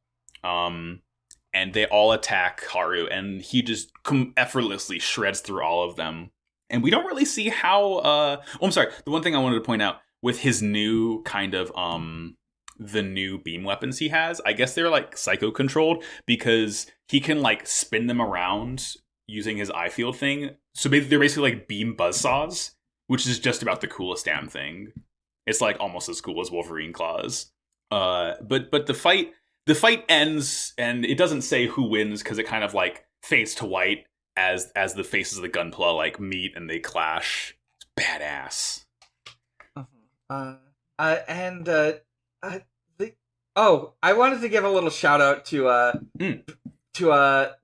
and they all attack Haru, and he just effortlessly shreds through all of them. And we don't really see how. I'm sorry. The one thing I wanted to point out with his new kind of the new beam weapons he has, I guess they're like psycho controlled, because he can like spin them around using his eye field thing. So they're basically like beam buzzsaws, which is just about the coolest damn thing. It's like almost as cool as Wolverine claws. But the fight ends, and it doesn't say who wins, because it kind of like fades to white as the faces of the Gunpla like meet and they clash. It's badass. I wanted to give a little shout out to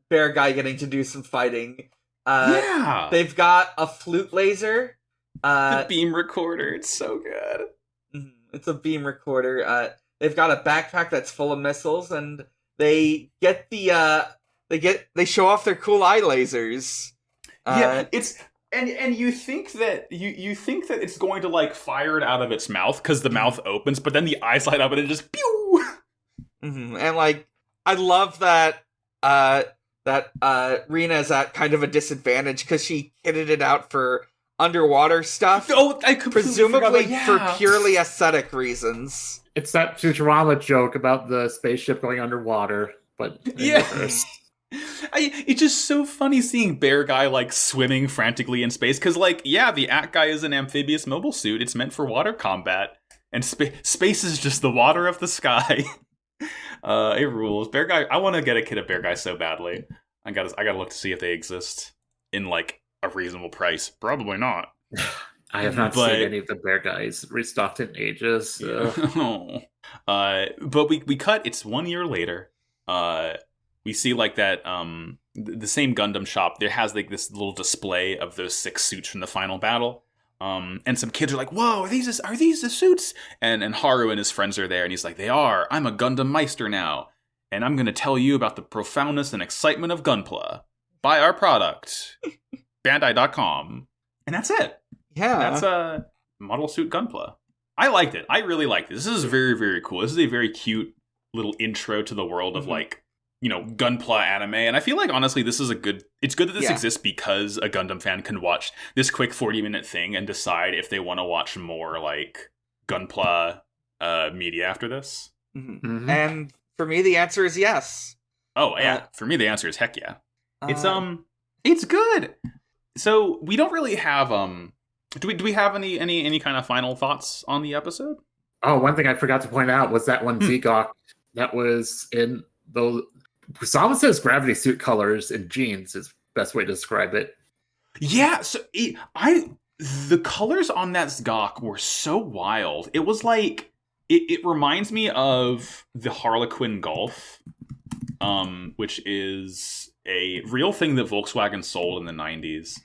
Bear Guy getting to do some fighting. Yeah, they've got a flute laser. The beam recorder, it's so good. It's a beam recorder. They've got a backpack that's full of missiles, and they get they show off their cool eye lasers. It's and you think that you think that it's going to like fire it out of its mouth, because the mouth opens, but then the eyes light up and it just pew. And like, I love that Rena's at kind of a disadvantage, because she kitted it out for underwater stuff. Oh, I presumably for purely aesthetic reasons. It's that Futurama joke about the spaceship going underwater, but it's just so funny seeing Bear Guy like swimming frantically in space, because like, yeah, the At Guy is an amphibious mobile suit. It's meant for water combat, and space is just the water of the sky. It rules. Bear Guy, I want to get a kit of Bear Guy so badly. I gotta look to see if they exist in like a reasonable price. Probably not. I have not seen any of the Bear Guys restocked in ages. So. But we cut. It's 1 year later. We see like that the same Gundam shop. There has like this little display of those 6 suits from the final battle. And some kids are like, "Whoa, are these the suits?" And Haru and his friends are there, and he's like, "They are. I'm a Gundam Meister now, and I'm going to tell you about the profoundness and excitement of Gunpla. Buy our product, Bandai.com." And that's it. Yeah, that's a Model Suit Gunpla. I liked it. I really liked it. This is very, very cool. This is a very cute little intro to the world of like, Gunpla anime. And I feel like, honestly, this is it's good that this exists, because a Gundam fan can watch this quick 40-minute thing and decide if they want to watch more like Gunpla media after this. And For me, the answer is yes. Oh yeah, for me the answer is heck yeah. It's good. So we don't really have do we have any kind of final thoughts on the episode? Oh, one thing I forgot to point out was that one Zegok that was in those Samus's gravity suit colors and jeans is the best way to describe it. Yeah, so the colors on that Zegok were so wild. It was like it reminds me of the Harlequin Golf, which is a real thing that Volkswagen sold in the 90s,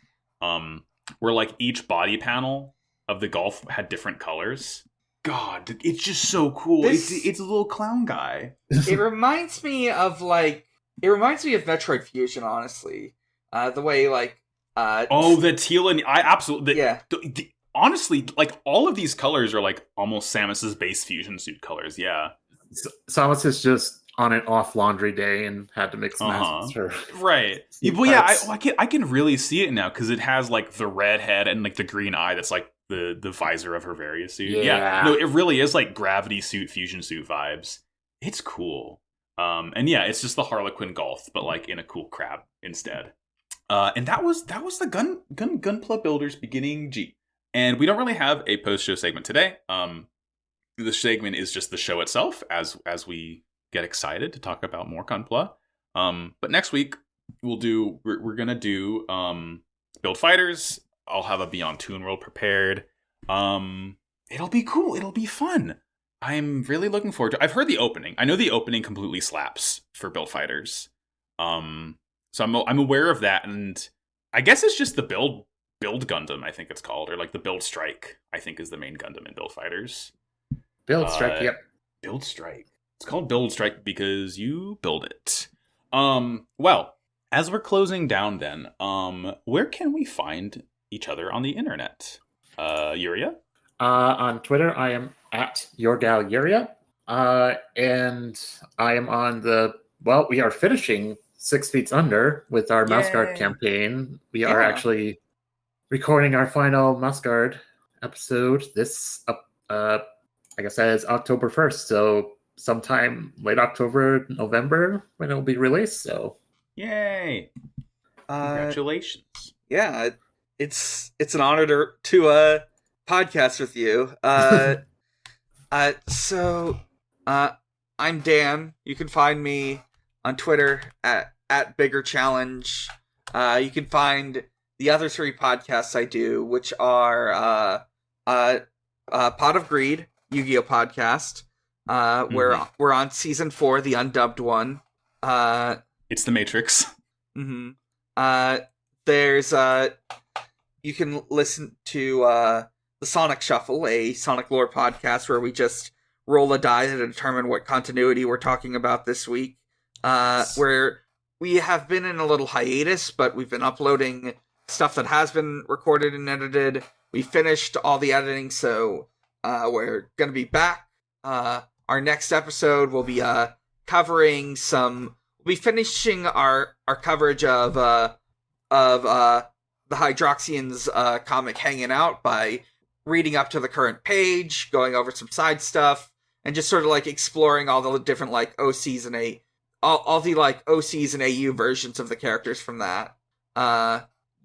where like each body panel of the Golf had different colors. God, it's just so cool. It's a little clown guy. It reminds me of Metroid Fusion, honestly. The way the teal and I absolutely honestly, like all of these colors are like almost Samus's base Fusion suit colors. Yeah, Samus is just on an off laundry day and had to mix masks. Right. Well, yeah, I can really see it now because it has like the red head and like the green eye. That's like the visor of her various suit. Yeah. No, it really is like gravity suit, Fusion suit vibes. It's cool. And yeah, it's just the Harlequin Golf, but like in a cool crab instead. And that was the Gunpla Builders beginning G. And we don't really have a post-show segment today. The segment is just the show itself as we get excited to talk about more Gunpla. But next week we're gonna do Build Fighters. I'll have a Beyond Toon World prepared. It'll be cool. It'll be fun. I'm really looking forward to it. I've heard the opening. I know the opening completely slaps for Build Fighters. So I'm aware of that, and I guess it's just the Build Gundam, I think it's called, or like the Build Strike, I think is the main Gundam in Build Fighters. Build Strike, yep. Build Strike. It's called Build Strike because you build it. Well, as we're closing down then, where can we find each other on the internet? Yuria? On Twitter, I am at YourGalYuria. And I am on we are finishing 6 Feet Under with our Mouse Guard campaign. We are actually recording our final Mouse Guard episode like I said, it's October 1st, so sometime late October, November when it'll be released. So, yay! Congratulations! Yeah, it's an honor to podcast with you. So I'm Dan. You can find me on Twitter at Bigger Challenge. You can find the other 3 podcasts I do, which are Pot of Greed, Yu-Gi-Oh podcast. We're on season 4, the undubbed one. It's the Matrix. There's you can listen to the Sonic Shuffle, a Sonic lore podcast where we just roll a die to determine what continuity we're talking about this week. Where we have been in a little hiatus, but we've been uploading stuff that has been recorded and edited. We finished all the editing, so we're going to be back. Our next episode will be covering we'll be finishing our coverage of the Hydroxians comic Hanging Out by reading up to the current page, going over some side stuff, and just sort of like exploring all the different like OCs and all the like OCs and AU versions of the characters from that.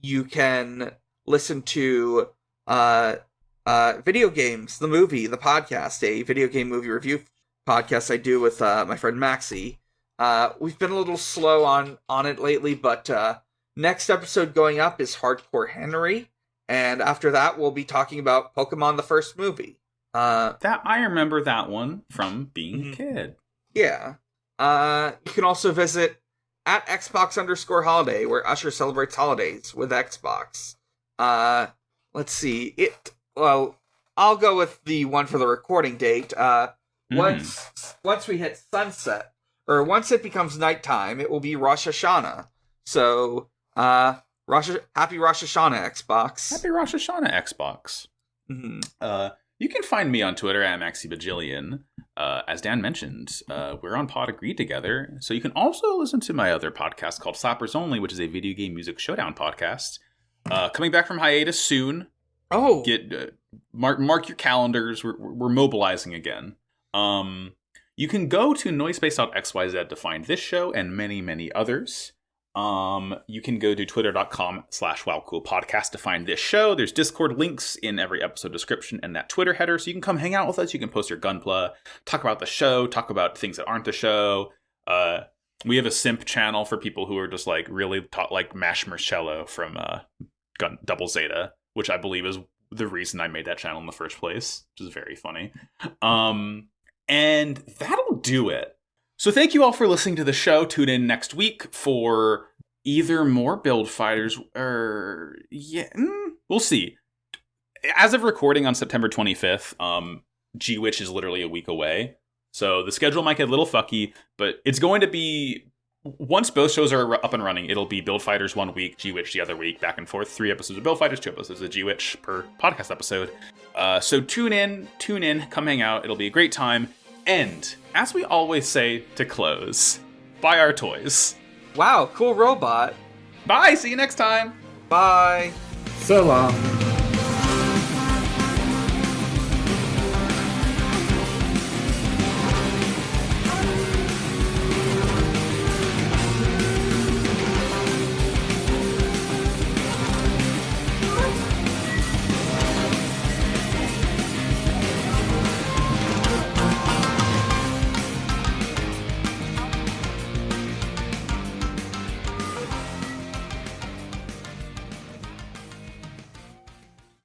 You can listen to Video Games, the movie, the podcast, a video game movie review podcast I do with my friend Maxie. We've been a little slow on it lately, but next episode going up is Hardcore Henry, and after that we'll be talking about Pokemon the first movie. That I remember that one from being a kid. Yeah. You can also visit at Xbox_holiday, where Usher celebrates holidays with Xbox. Let's see. I'll go with the one for the recording date. Once we hit sunset, or once it becomes nighttime, it will be Rosh Hashanah. So, happy Rosh Hashanah, Xbox. Happy Rosh Hashanah, Xbox. You can find me on Twitter at MaxiBajillion. As Dan mentioned, we're on Pod Agreed together. So you can also listen to my other podcast called Slappers Only, which is a video game music showdown podcast. Coming back from hiatus soon. Oh, Mark your calendars. We're mobilizing again. You can go to noisepace.xyz to find this show and many, many others. You can go to twitter.com/wowcoolpodcast to find this show. There's Discord links in every episode description and that Twitter header, so you can come hang out with us. You can post your Gunpla, talk about the show, talk about things that aren't the show. We have a simp channel for people who are just like really like Mash Marcello from Double Zeta, which I believe is the reason I made that channel in the first place, which is very funny. And that'll do it. So thank you all for listening to the show. Tune in next week for either more Build Fighters or... we'll see. As of recording on September 25th, G-Witch is literally a week away. So the schedule might get a little fucky, but it's going to be... Once both shows are up and running, it'll be Build Fighters 1 week, G-Witch the other week, back and forth. 3 episodes of Build Fighters, 2 episodes of G-Witch per podcast episode. So tune in, come hang out. It'll be a great time. And, as we always say to close, buy our toys. Wow, cool robot. Bye, see you next time. Bye. So long.